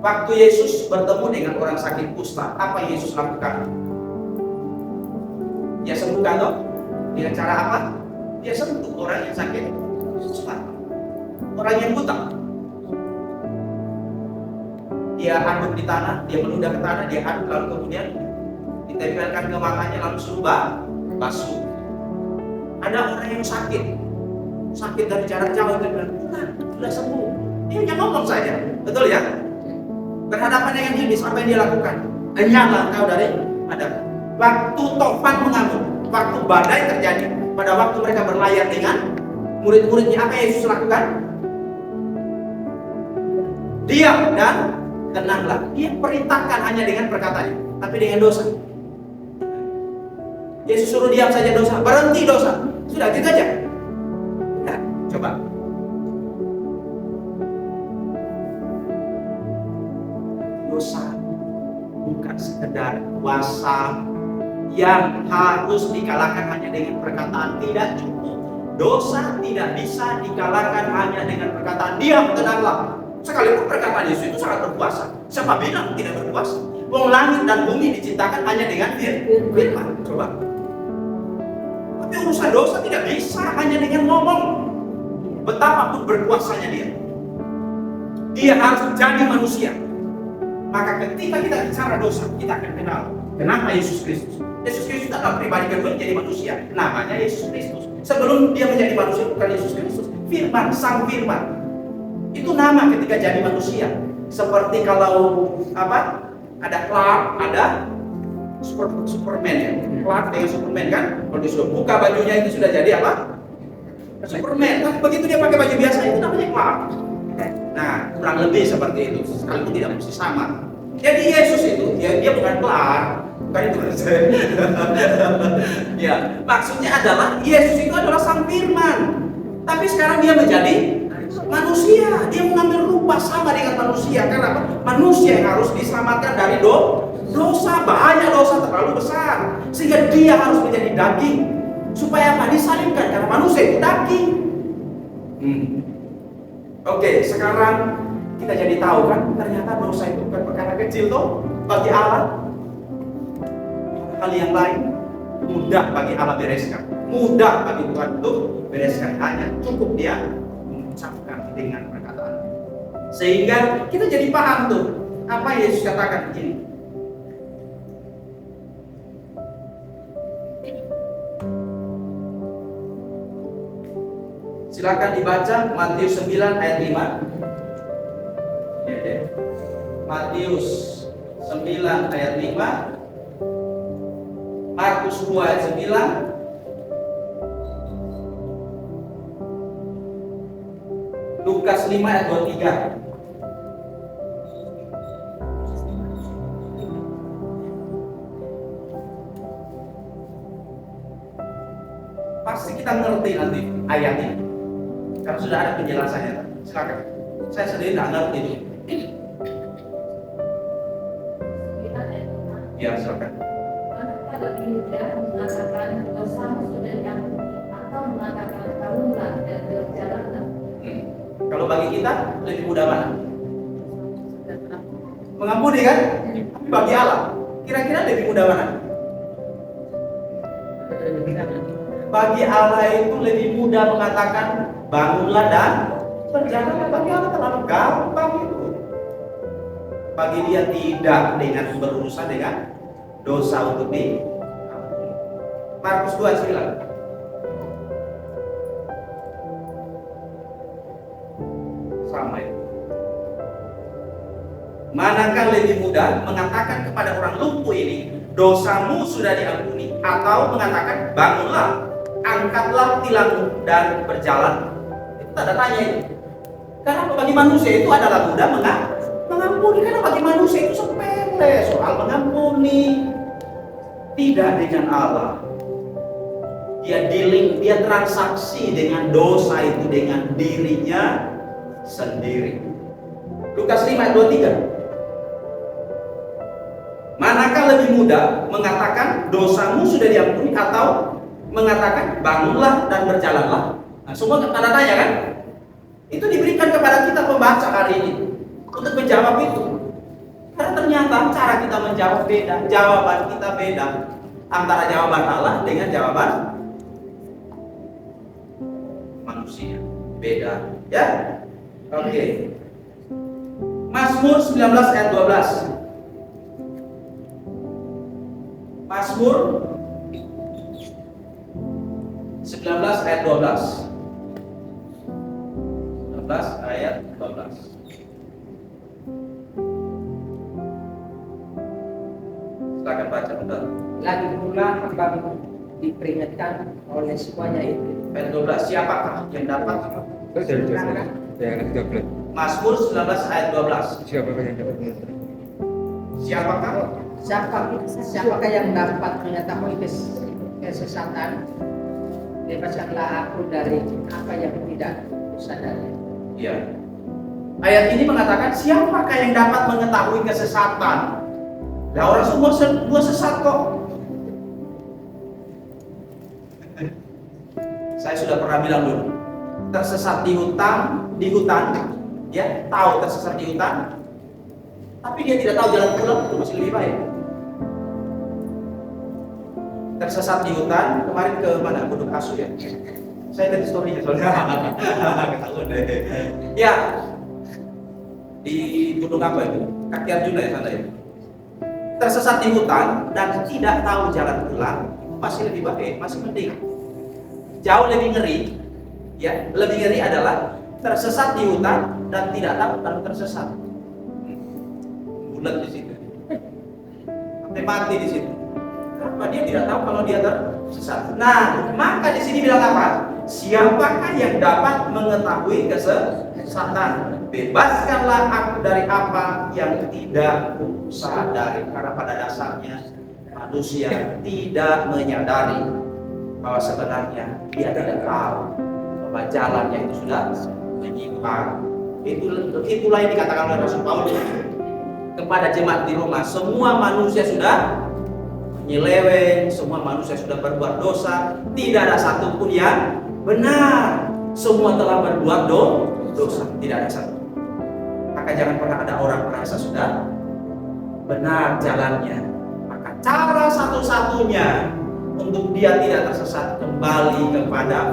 Waktu Yesus bertemu dengan orang sakit kusta, apa yang Yesus lakukan? Dia sembuhkan toh? Dengan cara apa? Dia sentuh orang yang sakit kusta, orang yang buta. Dia aduk di tanah, dia meludah ke tanah, dia aduk lalu kemudian ditempelkan ke matanya lalu suruh basuh. Ada orang yang sakit dari jarak jauh, dia bilang, bukan, sudah sembuh. Dia hanya ngomong saja, betul ya? Berhadapan dengan iblis, apa yang dia lakukan? Enyahlah kau dari Adam. Waktu Tofan mengamuk, waktu badai terjadi, pada waktu mereka berlayar dengan murid-muridnya, apa yang Yesus lakukan? Diam dan tenanglah. Dia perintahkan hanya dengan perkataannya, tapi dengan dosa. Yesus suruh diam saja dosa, berhenti dosa. Sudah gitu aja. Nah, coba. dosa bukan sekedar kuasa yang harus dikalahkan hanya dengan perkataan. Tidak cukup. Dosa tidak bisa dikalahkan hanya dengan perkataan. Diam, tenanglah. Sekalipun perkataan Yesus itu sangat berkuasa. Siapa bilang tidak berkuasa? Wong langit dan bumi diciptakan hanya dengan firman. Coba. Tapi urusan dosa tidak bisa hanya dengan ngomong. Betapapun berkuasanya dia. Dia harus menjadi manusia. Maka ketika kita bicara dosa, kita akan kenal kenapa Yesus Kristus. Yesus Kristus adalah pribadi kedua menjadi manusia. Namanya Yesus Kristus. Sebelum dia menjadi manusia bukan Yesus Kristus. Firman, Sang Firman. Itu nama ketika jadi manusia. Seperti kalau ada Clark, ada Superman ya. Clark dengan Superman kan. Kalau disuruh buka bajunya itu sudah jadi apa? Superman. Tapi begitu dia pakai baju biasa itu namanya Clark. Nah, kurang lebih seperti itu. Sekalipun tidak mesti sama. Jadi Yesus itu dia bukan Clark. Bukan itu ya, maksudnya adalah Yesus itu adalah Sang Firman. Tapi sekarang dia menjadi manusia. Dia mengambil rupa sama dengan manusia. Karena apa? Manusia yang harus diselamatkan dari dosa. Bahaya dosa terlalu besar. Sehingga dia harus menjadi daging. Supaya apa? Disalibkan. Karena manusia itu daging. Oke, sekarang kita jadi tahu kan, ternyata dosa itu bukan perkara kecil toh bagi Allah. Hal yang lain mudah bagi Allah bereskan, mudah bagi Tuhan untuk bereskan. Hanya cukup dia mengucapkan dengan perkataan. Sehingga kita jadi paham tuh apa Yesus katakan begini. Silakan dibaca Matius 9 ayat 5. Matius 9 ayat 5. Markus 2 ayat 9. Lukas 5 ayat 23. Pasti kita mengerti nanti ayatnya. Karena sudah ada penjelasannya. Silakan. Saya sendiri tidak ngerti itu. Ya, silakan. Tidak mengatakan dosamu sudah diampuni atau mengatakan bangunlah dan berjalanlah. Kalau bagi kita lebih mudah mana? Mengampuni kan? Tapi bagi Allah kira-kira lebih mudah mana? Bagi Allah itu lebih mudah mengatakan bangunlah dan berjalanlah. Bagi Allah terlalu gampang itu. Bagi dia tidak dengan berurusan dengan dosa untuk diampuni. Markus 2 silakan. Sama itu. Manakah lebih mudah mengatakan kepada orang lumpuh ini, dosamu sudah diampuni, atau mengatakan bangunlah, angkatlah tilangmu dan berjalan? Itu tanda tanya itu. Karena bagi manusia itu adalah mudah mengampuni. Karena bagi manusia itu sepele soal mengampuni. Tidak dengan Allah. Dia dealing, dia transaksi dengan dosa itu dengan dirinya sendiri. Lukas 5 ayat 23. Manakah lebih mudah mengatakan dosamu sudah diampuni atau mengatakan bangunlah dan berjalanlah? Nah, semua tanda tanya kan? Itu diberikan kepada kita pembaca hari ini untuk menjawab itu. Karena ternyata cara kita menjawab beda, jawaban kita beda antara jawaban Allah dengan jawaban manusia. Beda, ya? Oke. Mazmur 19 ayat 12. Mazmur 19 ayat 12. 19 ayat 12. Silakan baca bentar. Lagi pula hambamu diperingatkan oleh semuanya itu. Ayat 12. Siapakah yang dapat? Mazmur 19 ayat 12. Siapakah yang dapat mengetahui kesesatan? Bebaskanlah aku dari apa yang tidak kusadari. Iya. Ayat ini mengatakan, siapakah yang dapat mengetahui kesesatan? Nah, orang semua sesat kok. Saya sudah pernah bilang dulu, tersesat di hutan, ya, tahu tersesat di hutan, tapi dia tidak tahu jalan pulang, itu masih lebih baik. Tersesat di hutan, kemarin ke mana? Gunung Asu ya. Saya lihat story-nya soalnya. Ketahuan deh. Ya, di gunung apa itu? Kaki Arjuna ya sana ya. Tersesat di hutan dan tidak tahu jalan pulang, masih lebih baik, masih mending. Jauh lebih ngeri, ya, lebih ngeri adalah tersesat di hutan dan tidak tahu kalau tersesat. Bulat di situ, sampai mati di situ. Kenapa dia tidak tahu kalau dia tersesat? Nah, maka di sini bilang apa? Siapakah yang dapat mengetahui kesesatan? Bebaskanlah aku dari apa yang tidak kusadari. Karena pada dasarnya manusia tidak menyadari bahwa sebenarnya dia tidak tahu bahwa jalannya itu sudah menyimpang. Itulah yang dikatakan oleh Rasul Paulus kepada jemaat di Roma. Semua manusia sudah menyeleweng, semua manusia sudah berbuat dosa, tidak ada satupun yang benar. Semua telah berbuat dosa, tidak ada satu. Maka jangan pernah ada orang merasa sudah benar jalannya. Maka cara satu-satunya untuk dia tidak tersesat kembali kepada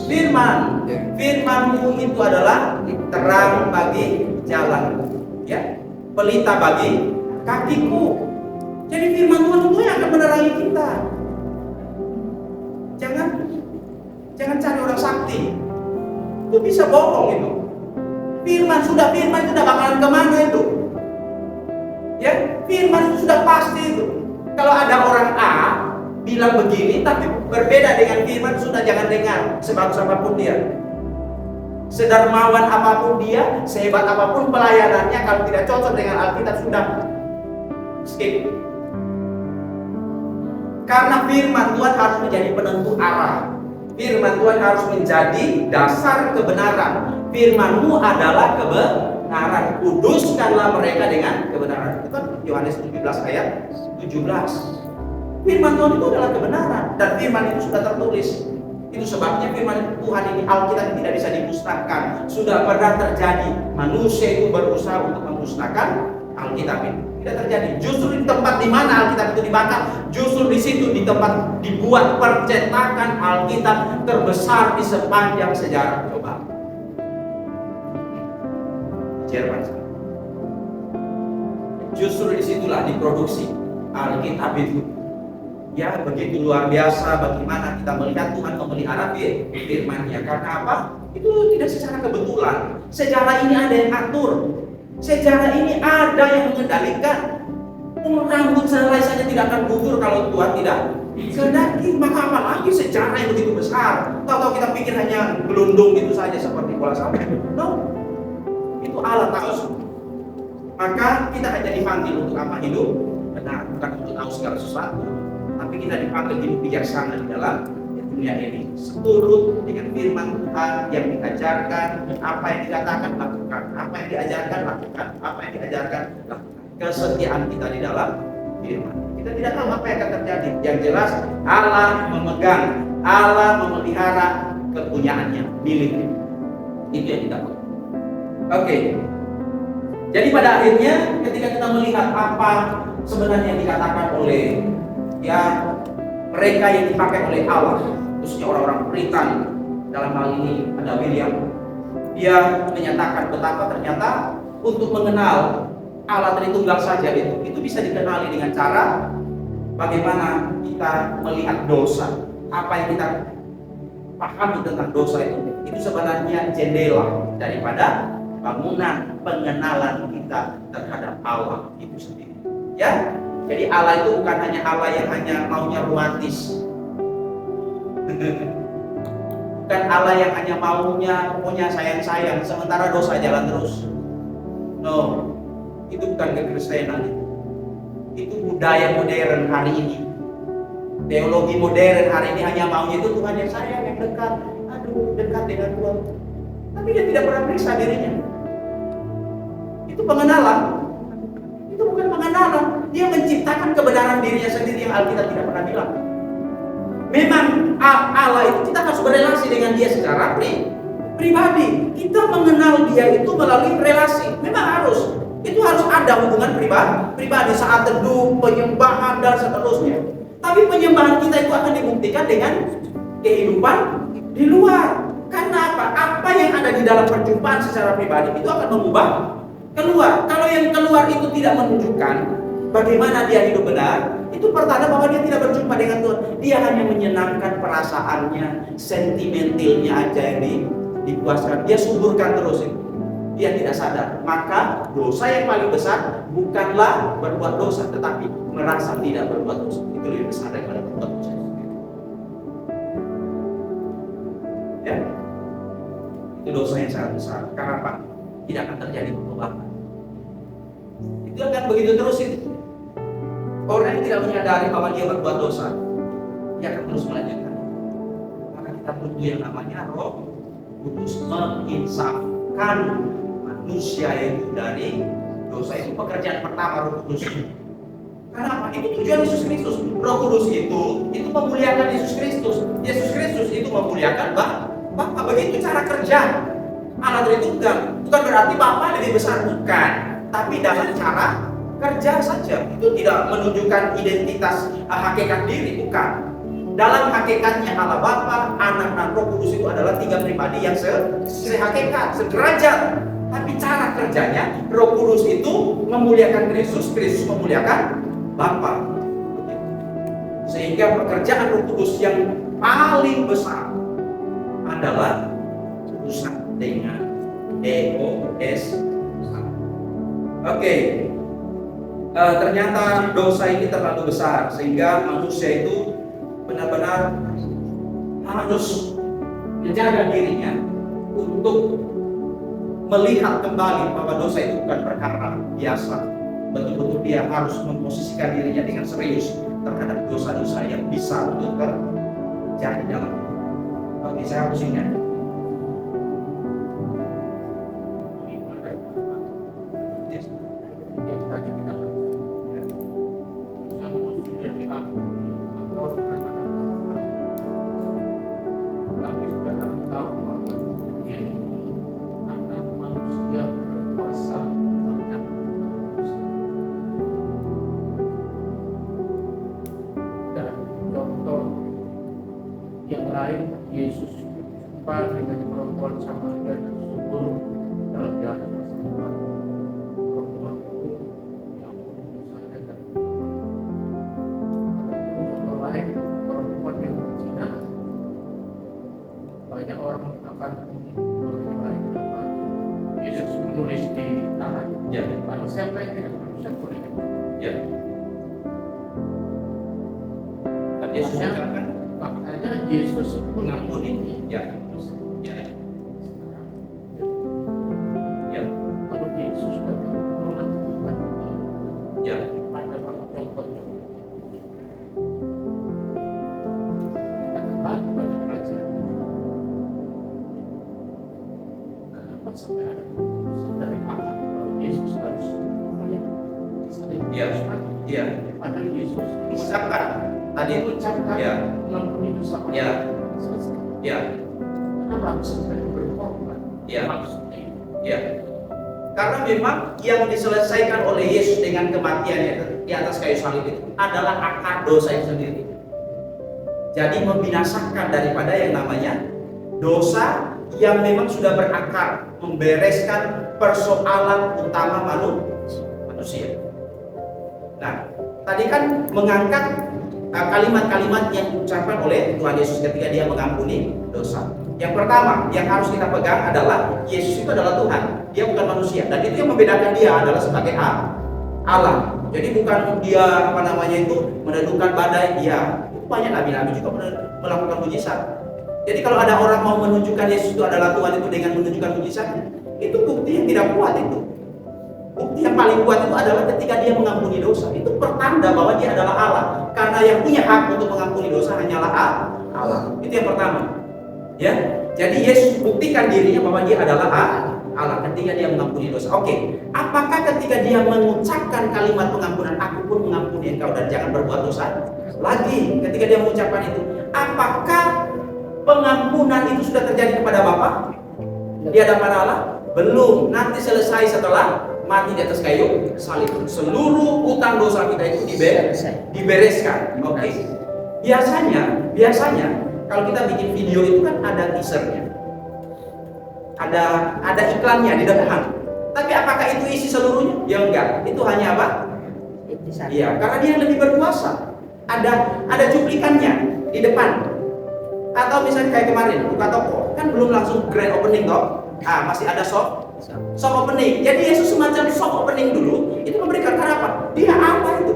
firman. Firman-Mu itu adalah terang bagi jalan, ya, pelita bagi kakiku. Jadi firman Tuhan itu yang akan menerangi kita. Jangan cari orang sakti. Itu bisa bohong itu. Firman itu tidak bakalan kemana itu. Ya, firman itu sudah pasti itu. Kalau ada orang A bilang begini tapi berbeda dengan firman, sudah jangan dengar, sebagus apapun dia, sedermawan apapun dia, sehebat apapun pelayanannya, kalau tidak cocok dengan Alkitab sudah skip. Karena firman Tuhan harus menjadi penentu arah. Firman Tuhan harus menjadi dasar kebenaran. Firman-Mu adalah kebenaran. Kuduskanlah mereka dengan kebenaran. Itu kan Yohanes 17 ayat 17. Firman Tuhan itu adalah kebenaran, dan firman itu sudah tertulis. Itu sebabnya firman Tuhan ini, Alkitab tidak bisa dimusnahkan. Sudah pernah terjadi manusia itu berusaha untuk memusnahkan Alkitab ini. Tidak terjadi. Justru di tempat di mana Alkitab itu dibakar, justru di situ, di tempat dibuat percetakan Alkitab terbesar di sepanjang sejarah. Coba Jerman. Justru disitulah diproduksi Alkitab itu. Ya, begitu luar biasa bagaimana kita melihat Tuhan memelihara firman-Nya. Karena apa? Itu tidak secara kebetulan. Sejarah ini ada yang atur. Sejarah ini ada yang mengendalikan. Rambut selai saja tidak akan gugur kalau Tuhan tidak kehendaki. Maka apalagi sejarah yang begitu besar. Tahu-tahu kita pikir hanya gelundung itu saja seperti bola salju. No. Itu Allah tahu. Maka kita hanya dipanggil untuk apa? Hidup benar, bukan untuk tahu segala sesuatu. Tapi kita dipanggil hidup bijaksana di dalam dunia ini, seturut dengan firman Tuhan yang diajarkan. Apa yang dikatakan lakukan, apa yang diajarkan lakukan, apa yang diajarkan lakukan. Kesetiaan kita di dalam firman. Kita tidak tahu apa yang akan terjadi. Yang jelas Allah memegang, Allah memelihara kepunyaannya, miliknya. Itu yang kita tahu. Oke. Jadi pada akhirnya ketika kita melihat apa sebenarnya yang dikatakan oleh mereka yang dipakai oleh Allah, khususnya orang-orang Puritan, dalam hal ini ada William, dia menyatakan betapa ternyata untuk mengenal Allah Tritunggal saja itu bisa dikenali dengan cara bagaimana kita melihat dosa. Apa yang kita pahami tentang dosa itu sebenarnya jendela daripada bangunan pengenalan kita terhadap Allah itu sendiri. Ya. Jadi Allah itu bukan hanya Allah yang hanya maunya romantis. Bukan Allah yang hanya maunya pokoknya sayang-sayang sementara dosa jalan terus. No. Itu bukan kekristenan. Itu budaya modern hari ini. Teologi modern hari ini hanya maunya itu Tuhan yang sayang, yang dekat. Aduh, dekat dengan Tuhan. Tapi dia tidak pernah periksa dirinya. Itu pengenalan. Itu bukan pengenalan. Dia menciptakan kebenaran dirinya sendiri yang Alkitab tidak pernah bilang. Memang Allah itu kita harus berelasi dengan dia secara pribadi. Kita mengenal dia itu melalui relasi. Memang harus. Itu harus ada hubungan pribadi saat teduh, penyembahan dan seterusnya. Tapi penyembahan kita itu akan dibuktikan dengan kehidupan di luar. Karena apa? Apa yang ada di dalam perjumpaan secara pribadi itu akan mengubah keluar. Kalau yang keluar itu tidak menunjukkan bagaimana dia hidup benar, itu pertanda bahwa dia tidak berjumpa dengan Tuhan. Dia hanya menyenangkan perasaannya, sentimentalnya aja yang dipuaskan. Dia suburkan terus itu. Dia tidak sadar. Maka dosa yang paling besar bukanlah berbuat dosa, tetapi merasa tidak berbuat dosa. Itu lebih besar daripada berbuat dosa. Ya, itu dosa yang sangat besar. Karena apa? Tidak akan terjadi perubahan. Itu akan begitu terus itu. Orang yang tidak menyadari bahwa dia berbuat dosa, dia akan terus melanjutkan. Maka kita butuh yang namanya Roh Kudus menginsafkan manusia itu dari dosa. Itu pekerjaan pertama Roh Kudus. Karena apa? Itu tujuan Yesus Kristus. Roh Kudus itu memuliakan Yesus Kristus. Yesus Kristus itu memuliakan Bapa. Begitu cara kerja Allah Tritunggal. Bukan berarti Bapa lebih besar, bukan. Tapi dalam cara kerja saja. Itu tidak menunjukkan identitas hakikat diri, bukan. Dalam hakikatnya Allah Bapa, Anak dan Roh Kudus itu adalah tiga pribadi yang sehakikat, sederajat. Tapi cara kerjanya, Roh Kudus itu memuliakan Kristus, Kristus memuliakan Bapa. Sehingga pekerjaan Roh Kudus yang paling besar adalah urusan dengan DOS. Oke. Ternyata dosa ini terlalu besar sehingga manusia itu benar-benar harus menjaga dirinya untuk melihat kembali bahwa dosa itu bukan perkara biasa. Betul-betul dia harus memposisikan dirinya dengan serius terhadap dosa-dosa yang bisa untuk terjadi dalam hidup. Oke, saya harus ingat. Yesus jumpa dengan perempuan Samaria dan subur dalam jalan bersama. Perempuan itu yang mengusahakan. Contoh lain, perempuan yang berzina, banyak orang akan menilai kenapa Yesus menulis di tanah. Ya. Lalu siapa yang tidak bisa boleh? Ya. Dan Yesus kan makanya Yesus mengampuni. Ya. Ya. Ya. Kalau Yesus datang mengampuni, Ya. pada waktu contohnya kita kembali pada kerajaan. Kenapa sampai ada keputusan dari Allah kalau Yesus harus Ya. Ya. pada Yesus Mengucapkan tadi itu. mengucapkan Ya. mengampuni dosa orang. Ya. Selesai. Ya. Kenapa harus sampai berkorban? Ya. Maksudnya itu. Ya. Karena memang yang diselesaikan oleh Yesus dengan kematiannya di atas kayu salib itu adalah akar dosa itu sendiri. Jadi membinasakan daripada yang namanya dosa yang memang sudah berakar, membereskan persoalan utama manusia. Nah, tadi kan mengangkat kalimat-kalimat yang diucapkan oleh Tuhan Yesus ketika dia mengampuni dosa. Yang pertama yang harus kita pegang adalah Yesus itu adalah Tuhan, dia bukan manusia, dan itu yang membedakan dia adalah sebagai Allah. Jadi bukan dia meneduhkan badai. Dia banyak nabi-nabi juga melakukan mujizat. Jadi kalau ada orang mau menunjukkan Yesus itu adalah Tuhan itu dengan menunjukkan mujizat, itu bukti yang tidak kuat itu. Bukti yang paling kuat itu adalah ketika dia mengampuni dosa. Itu pertanda bahwa dia adalah Allah. Karena yang punya hak untuk mengampuni dosa hanyalah Allah. Itu yang pertama. Ya. Jadi Yesus buktikan dirinya bahwa dia adalah Allah ketika dia mengampuni dosa. Oke, apakah ketika dia mengucapkan kalimat pengampunan, aku pun mengampuni engkau dan jangan berbuat dosa lagi, ketika dia mengucapkan itu, apakah pengampunan itu sudah terjadi kepada Bapa di hadapan Allah? Belum. Nanti selesai setelah mati di atas kayu salib. Seluruh utang dosa kita itu dibereskan. Oke. Biasanya kalau kita bikin video itu kan ada teasernya. Ada iklannya di depan. Tapi apakah itu isi seluruhnya? Ya enggak. Itu hanya apa? Iya, karena dia lebih berkuasa. Ada cuplikannya di depan. Atau misalnya kayak kemarin buka toko, kan belum langsung grand opening toh. Masih ada shop opening. Jadi Yesus semacam shop opening dulu. Itu memberikan apa? Dia apa itu?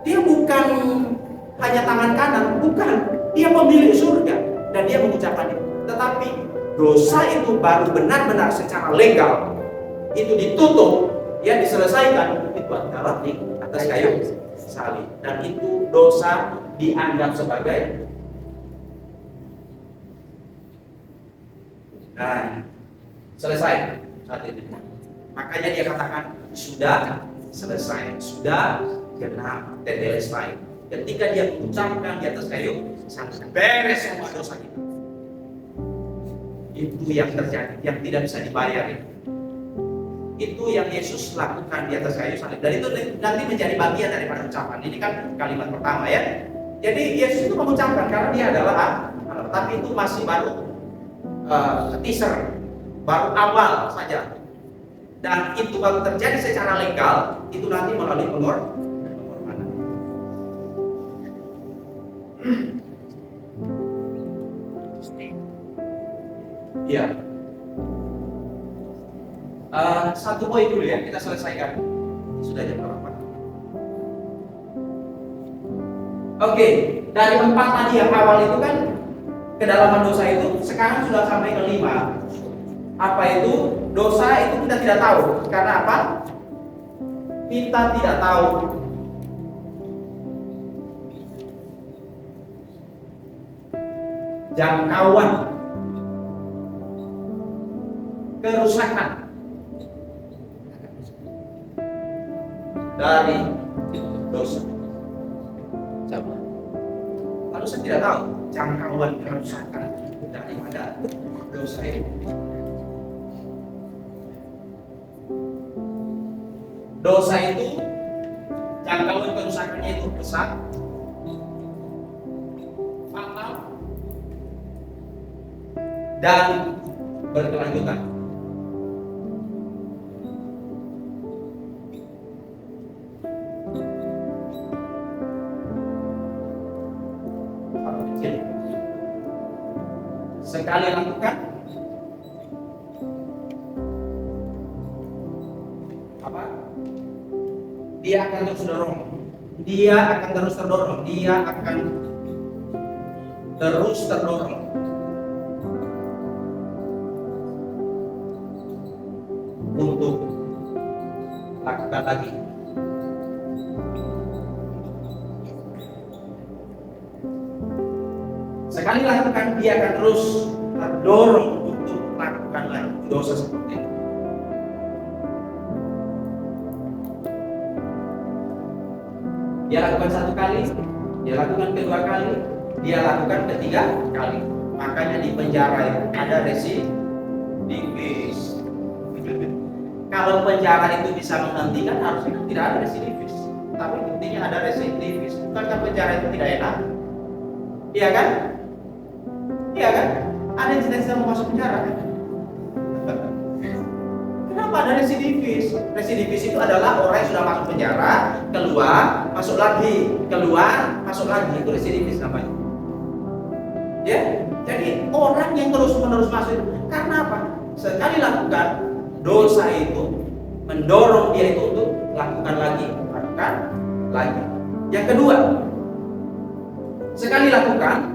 Dia bukan hanya tangan kanan, bukan. Dia pemilik surga dan dia mengucapkan itu. Tetapi dosa itu baru benar-benar secara legal itu ditutup, ya diselesaikan itu adalah di atas kayu salib, dan itu dosa dianggap sebagai selesai saat ini. Makanya dia katakan sudah selesai, sudah genap, tetelestai. Ketika dia mengucapkan di atas kayu salib, beres semua dosa kita. Itu yang terjadi, yang tidak bisa dibayar itu. Itu yang Yesus lakukan di atas kayu salib. Dan itu nanti menjadi bagian daripada ucapan. Ini kan kalimat pertama ya. Jadi Yesus itu mengucapkan karena dia adalah Allah. Tapi itu masih baru teaser, baru awal saja. Dan itu baru terjadi secara legal, itu nanti melalui pengorbanan. Ya. Satu poin dulu ya, kita selesaikan. Sudah jam berapa? Oke, dari 4 tadi yang awal itu kan kedalaman dosa itu, sekarang sudah sampai ke 5. Apa itu? Dosa itu kita tidak tahu. Karena apa? Kita tidak tahu jangkauan kerusakan dari dosa. Lalu saya tidak tahu jangkauan kerusakan daripada dosa itu. Dosa itu jangkauan kerusakannya itu besar, fatal, dan berkelanjutan. Sekali lakukan, apa? Dia akan terus terdorong. Dia akan terus terdorong. Dia akan terus terdorong untuk lakukan lagi. Sekali lakukan, dia akan terus terdorong untuk lakukan lagi dosa seperti itu. Dia lakukan 1 kali, dia lakukan 2 kali, dia lakukan 3 kali. Makanya di penjara itu ada residivis. Kalau penjara itu bisa menghentikan, harusnya tidak ada residivis. Tapi buktinya ada residivis. Bukankah penjara itu tidak enak? Iya kan? Iya kan? Ada yang cita-cita mau masuk penjara kan? Kenapa ada residivis? Residivis itu adalah orang yang sudah masuk penjara, keluar, masuk lagi, keluar, masuk lagi. Itu residivis namanya. Ya, jadi orang yang terus-menerus masuk. Karena apa? Sekali lakukan, dosa itu mendorong dia itu untuk lakukan lagi. Yang kedua, sekali lakukan,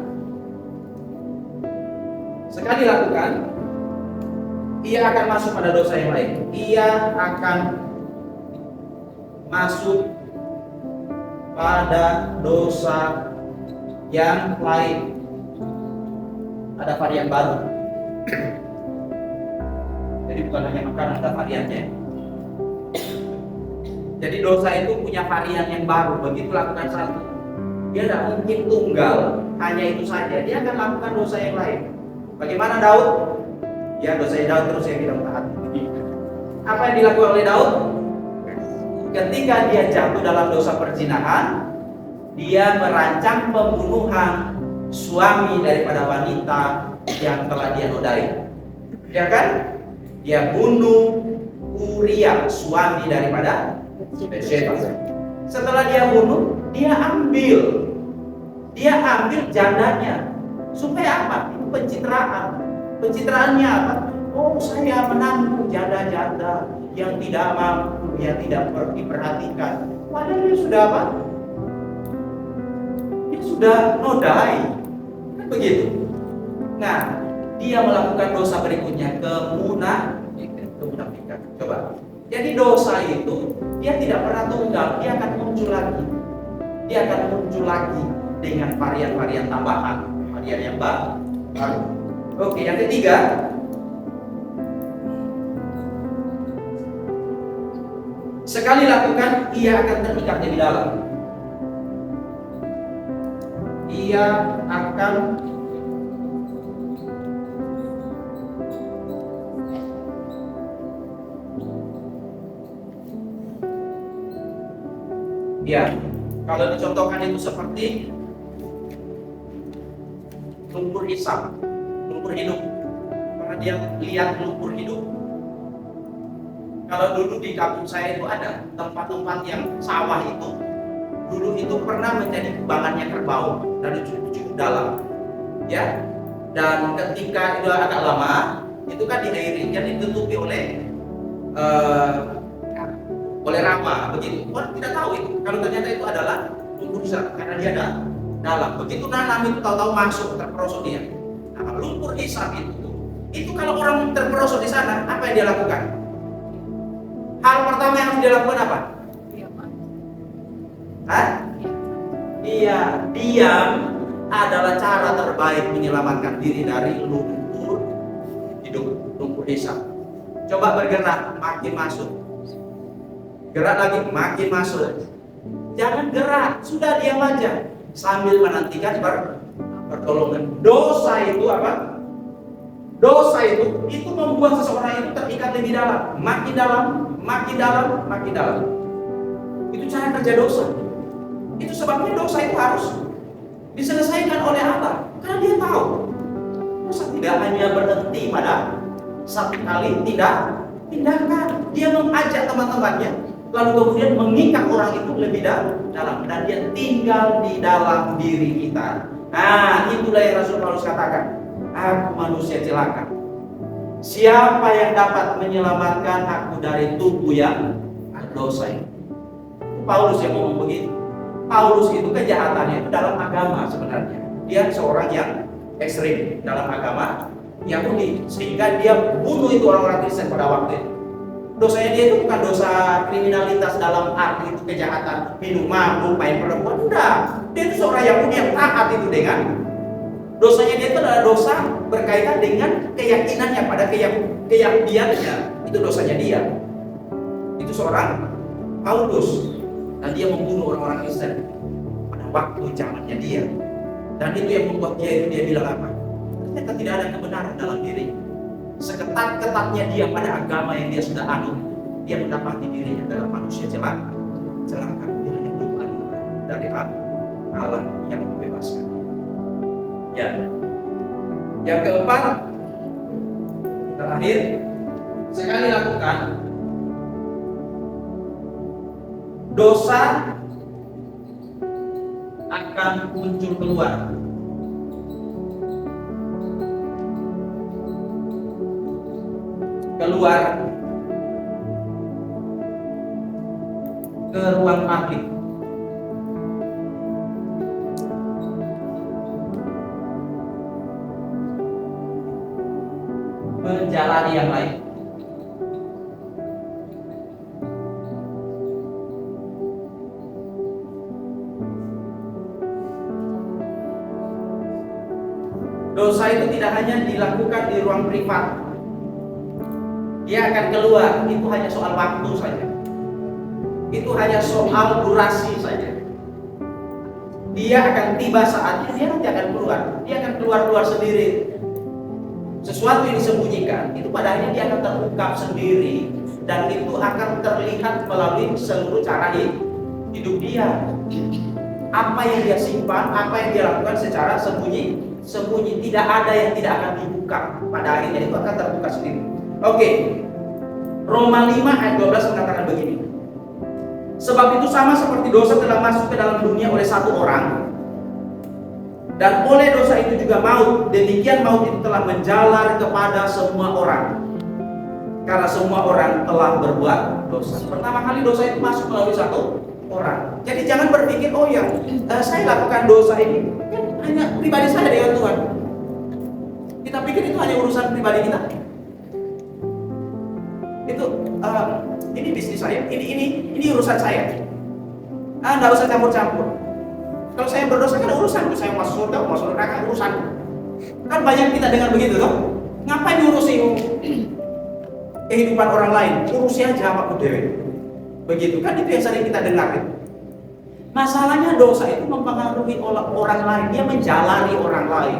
ia akan masuk pada dosa yang lain. Ia akan masuk pada dosa yang lain. Ada varian baru. Jadi bukan hanya makanan, ada variannya. Jadi dosa itu punya varian yang baru. Begitu lakukan satu, dia tidak mungkin tunggal hanya itu saja. Dia akan lakukan dosa yang lain. Bagaimana Daud? Ya, dosanya Daud terus yang tidak taat. Apa yang dilakukan oleh Daud? Ketika dia jatuh dalam dosa perzinahan, dia merancang pembunuhan suami daripada wanita yang telah dia nodai. Ya kan? Dia bunuh Uria, suami daripada Bathsheba. Setelah dia bunuh, dia ambil jandanya. Supaya apa? Itu pencitraan. Pencitraannya apa? Oh, saya menanggung janda-janda yang tidak mampu, yang tidak diperhatikan. Padahal dia sudah apa? Dia sudah nodai. Kan begitu. Nah, dia melakukan dosa berikutnya, kemunafikan. Coba. Jadi dosa itu dia tidak pernah tunggal, dia akan muncul lagi. Dia akan muncul lagi dengan varian-varian tambahan, varian yang baru. Oke, yang ketiga, sekali lakukan, ia akan terikat di dalam. Ia akan kalau dicontohkan itu seperti lumpur hisap, lumpur hidup. Karena dia lihat lumpur hidup. Kalau dulu di kampung saya itu ada tempat-tempat yang sawah itu, dulu itu pernah menjadi kubangannya kerbau dan cukup dalam, ya. Dan ketika itu agak lama, itu kan diairi, kan ditutupi oleh rawa, begitu. Orang tidak tahu itu. Kalau ternyata itu adalah lumpur hisap karena dia ada dalam. Begitu nanam itu tahu-tahu masuk terperosok dia. Nah, lumpur hisap itu kalau orang terperosok di sana, apa yang dia lakukan? Hal pertama yang harus dia lakukan apa? Iya, diam adalah cara terbaik menyelamatkan diri dari lumpur hidup, lumpur hisap. Coba bergerak, makin masuk. Gerak lagi, makin masuk. Jangan gerak, sudah diam aja sambil menantikan pertolongan. Dosa itu apa? Dosa itu membuat seseorang itu terikat lebih dalam, makin dalam, makin dalam, makin dalam. Itu cara kerja dosa. Itu sebabnya dosa itu harus diselesaikan oleh Allah, karena dia tahu dosa tidak hanya berhenti pada satu kali tindakan. Dia mengajak teman-temannya, lalu kemudian mengikat orang itu lebih dalam, dan dia tinggal di dalam diri kita. Nah, itulah yang Rasul Paulus katakan, aku manusia celaka. Siapa yang dapat menyelamatkan aku dari tubuh yang dosa ini? Paulus yang ngomong begitu. Paulus itu kejahatannya itu dalam agama sebenarnya. Dia seorang yang ekstrim dalam agama Yahudi, sehingga dia bunuh itu orang-orang Kristen pada waktu itu. Dosanya dia itu bukan dosa kriminalitas dalam arti itu kejahatan, minum mabuk, main perempuan, enggak. Dia itu seorang Yahudi yang taat itu dengan dosanya dia itu adalah dosa berkaitan dengan keyakinannya pada keyakinannya. Itu dosanya dia. Itu seorang Paulus, dan dia membunuh orang-orang Kristen pada waktu zamannya dia. Dan itu yang membuat dia bilang apa? Ternyata tidak ada kebenaran dalam diri. Seketat-ketatnya dia pada agama yang dia sudah anut, dia mendapati dirinya adalah manusia celaka. Dia hanya bukan dari Allah yang membebaskan. Ya. Yang keempat, terakhir, sekali lakukan, dosa akan muncul keluar. Ke ruang publik. Menjalani yang lain. Dosa itu tidak hanya dilakukan di ruang privat, Dia akan keluar, itu hanya soal waktu saja. Itu hanya soal durasi saja. Dia akan tiba saatnya, dia nanti akan keluar. Dia akan keluar sendiri. Sesuatu yang disembunyikan, itu pada akhirnya dia akan terungkap sendiri. Dan itu akan terlihat melalui seluruh cara hidup dia. Apa yang dia simpan, apa yang dia lakukan secara sembunyi. Tidak ada yang tidak akan dibuka. Pada akhirnya itu akan terbuka sendiri. Oke. Roma 5 ayat 12 mengatakan begini. Sebab itu sama seperti dosa telah masuk ke dalam dunia oleh satu orang, dan oleh dosa itu juga maut, demikian maut itu telah menjalar kepada semua orang, karena semua orang telah berbuat dosa. Pertama kali dosa itu masuk melalui satu orang. Jadi jangan berpikir, oh ya, saya lakukan dosa ini kan hanya pribadi saya dengan Tuhan. Kita pikir itu hanya urusan pribadi kita. Itu ini bisnis saya, ini urusan saya. Nggak usah campur-campur. Kalau saya berdosa kan urusan, saya masuk surga, masuk neraka urusan. Kan banyak kita dengar begitu toh. Ngapain ngurusin kehidupan orang lain? Urusi aja apa dewe. Begitu kan, itu yang sering kita dengar. Masalahnya dosa itu mempengaruhi orang lain, dia menjalani orang lain.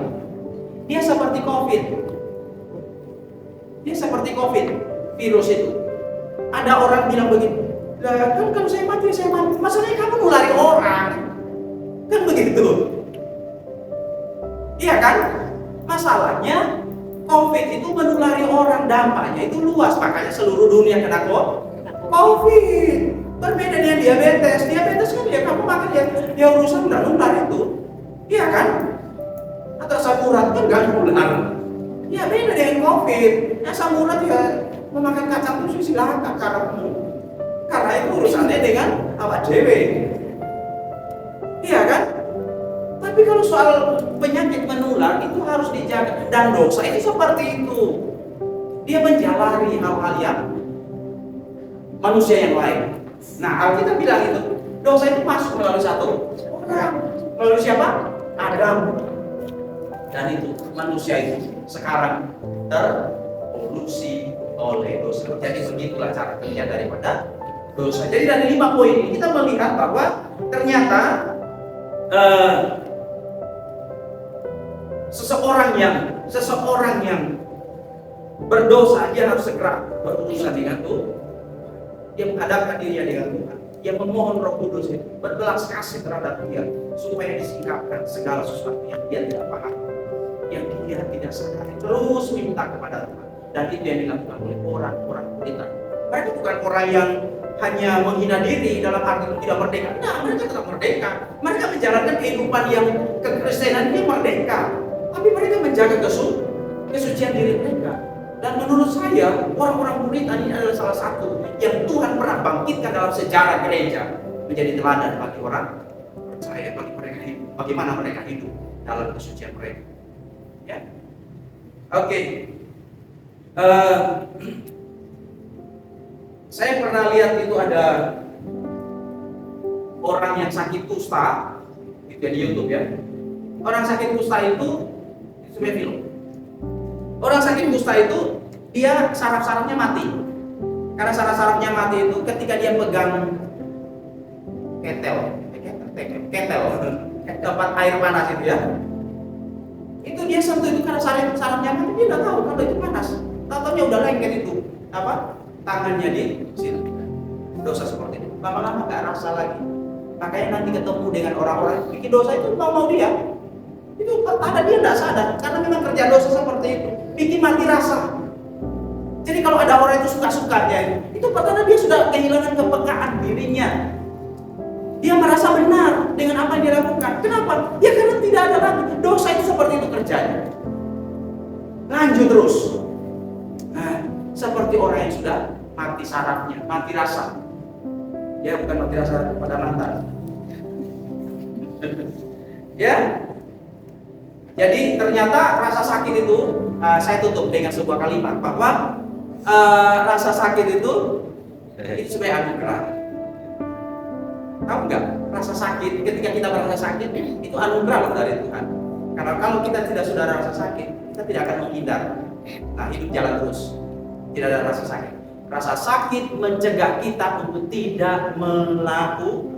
Dia seperti COVID. Virus itu. Ada orang bilang begitu, lah kan kalau saya mati. Masalahnya kamu nulari orang. Kan begitu. Iya kan? Masalahnya COVID itu menulari orang, dampaknya itu luas. Makanya seluruh dunia kena COVID. Berbeda dengan diabetes. Diabetes kan ya kamu makan ya urusan udah nular itu. Iya kan? Atau asam urat kan gak nular. Ya beda dengan COVID. Asam urat ya memakan kacang itu silakan karena itu urusannya dengan awak dewe. Iya kan? Tapi kalau soal penyakit menular itu harus dijaga, dan dosa itu seperti itu. Dia menjalari hal-hal yang manusia yang lain. Nah, Alkitab bilang itu dosa itu masuk melalui satu orang. Melalui siapa? Adam. Dan itu manusia itu sekarang terpolusi oleh dosa. Jadi begitulah cara kerja daripada dosa. Jadi dari 5 poin ini kita melihat bahwa ternyata seseorang yang berdosa, dia harus segera berurusan dengan Tuhan. Dia menghadapkan dirinya dengan Tuhan. Dia memohon Roh Kudus itu berbelas kasih terhadap dia supaya disingkapkan segala sesuatu yang dia tidak paham, yang dia tidak sadari. Terus minta kepada Tuhan. Dan itu yang dilakukan oleh orang-orang Kristen. Mereka bukan orang yang hanya menghina diri dalam arti itu tidak merdeka. Nah, mereka tetap merdeka. Mereka menjalankan kehidupan yang kekristenan ini merdeka. Tapi mereka menjaga kesucian diri mereka. Dan menurut saya, orang-orang Puritan ini adalah salah satu yang Tuhan pernah bangkitkan dalam sejarah gereja menjadi teladan bagi orang percaya, bagi mereka hidup, bagaimana mereka hidup dalam kesucian mereka. Ya, oke. Saya pernah lihat itu ada orang yang sakit kusta, itu di YouTube ya. Orang sakit kusta itu sebenarnya film. Orang sakit kusta itu dia saraf-sarafnya mati. Karena saraf-sarafnya mati itu ketika dia pegang ketel tempat air panas itu ya. Itu dia sentuh itu karena sarafnya mati, dia nggak tahu kalau itu panas. Tahu-taunya udah lengket itu tangannya di situ. Dosa seperti itu. Lama-lama nggak rasa lagi. Makanya nanti ketemu dengan orang-orang bikin dosa itu mau dia. Itu ada dia tidak sadar karena memang kerja dosa seperti itu bikin mati rasa. Jadi kalau ada orang itu suka-sukanya itu karena dia sudah kehilangan kepekaan dirinya. Dia merasa benar dengan apa yang dia lakukan. Kenapa? Ya karena tidak ada lagi. Dosa itu seperti itu kerjanya. Lanjut terus. Nah, seperti orang yang sudah mati sarafnya, mati rasa. Ya bukan mati rasa pada mantan. Ya. Jadi ternyata rasa sakit itu saya tutup dengan sebuah kalimat bahwa rasa sakit itu sebagai anugerah. Tahu nggak? Rasa sakit ketika kita merasa sakit itu anugerah dari Tuhan. Karena kalau kita tidak sudah rasa sakit, kita tidak akan menghindar. Nah, hidup jalan terus. Tidak ada rasa sakit. Rasa sakit mencegah kita untuk tidak melakukan.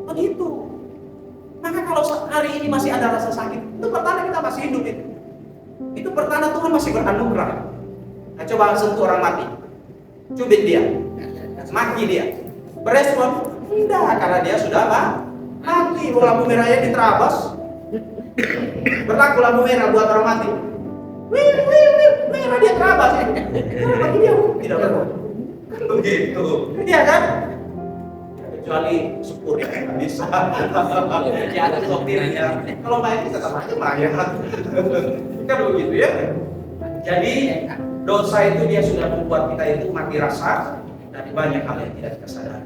Begitu. Maka kalau hari ini masih ada rasa sakit, itu pertanda kita masih hidup itu. Itu pertanda Tuhan masih beranugerah. Nah, coba sentuh orang mati. Cubit dia. Maki dia. Berespon? Tidak, karena dia sudah mati. Lampu merahnya diterabas. Berlaku lampu merah buat orang mati. Merah dia terabas ya. Bagi dia tidak berlaku. Kan begitu. Iya kan? Kecuali syukur ya nggak bisa. Ya ada sopirnya. Kalau main tetap aja main. Kan begitu ya. Jadi dosa itu dia sudah membuat kita itu mati rasa dari banyak hal yang tidak kita sadari.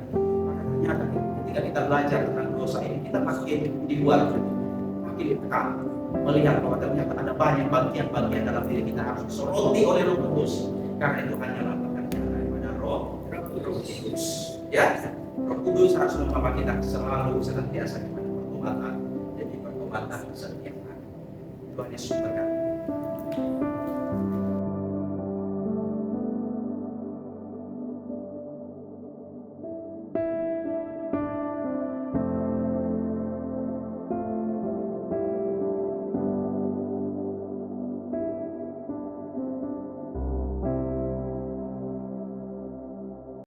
Makanya ketika kita belajar tentang dosa ini, kita makin dibuat makin ditekan melihat bahwa ternyata ada banyak bagian-bagian dalam diri kita harus disoroti oleh Roh Kudus. Karena itu hanyalah pekerjaan daripada Roh Kudus. Ya, Roh Kudus harus membawa kita selalu senantiasa kepada pertobatan dan pertobatan setiap hari. Tuhan Yesus berkata.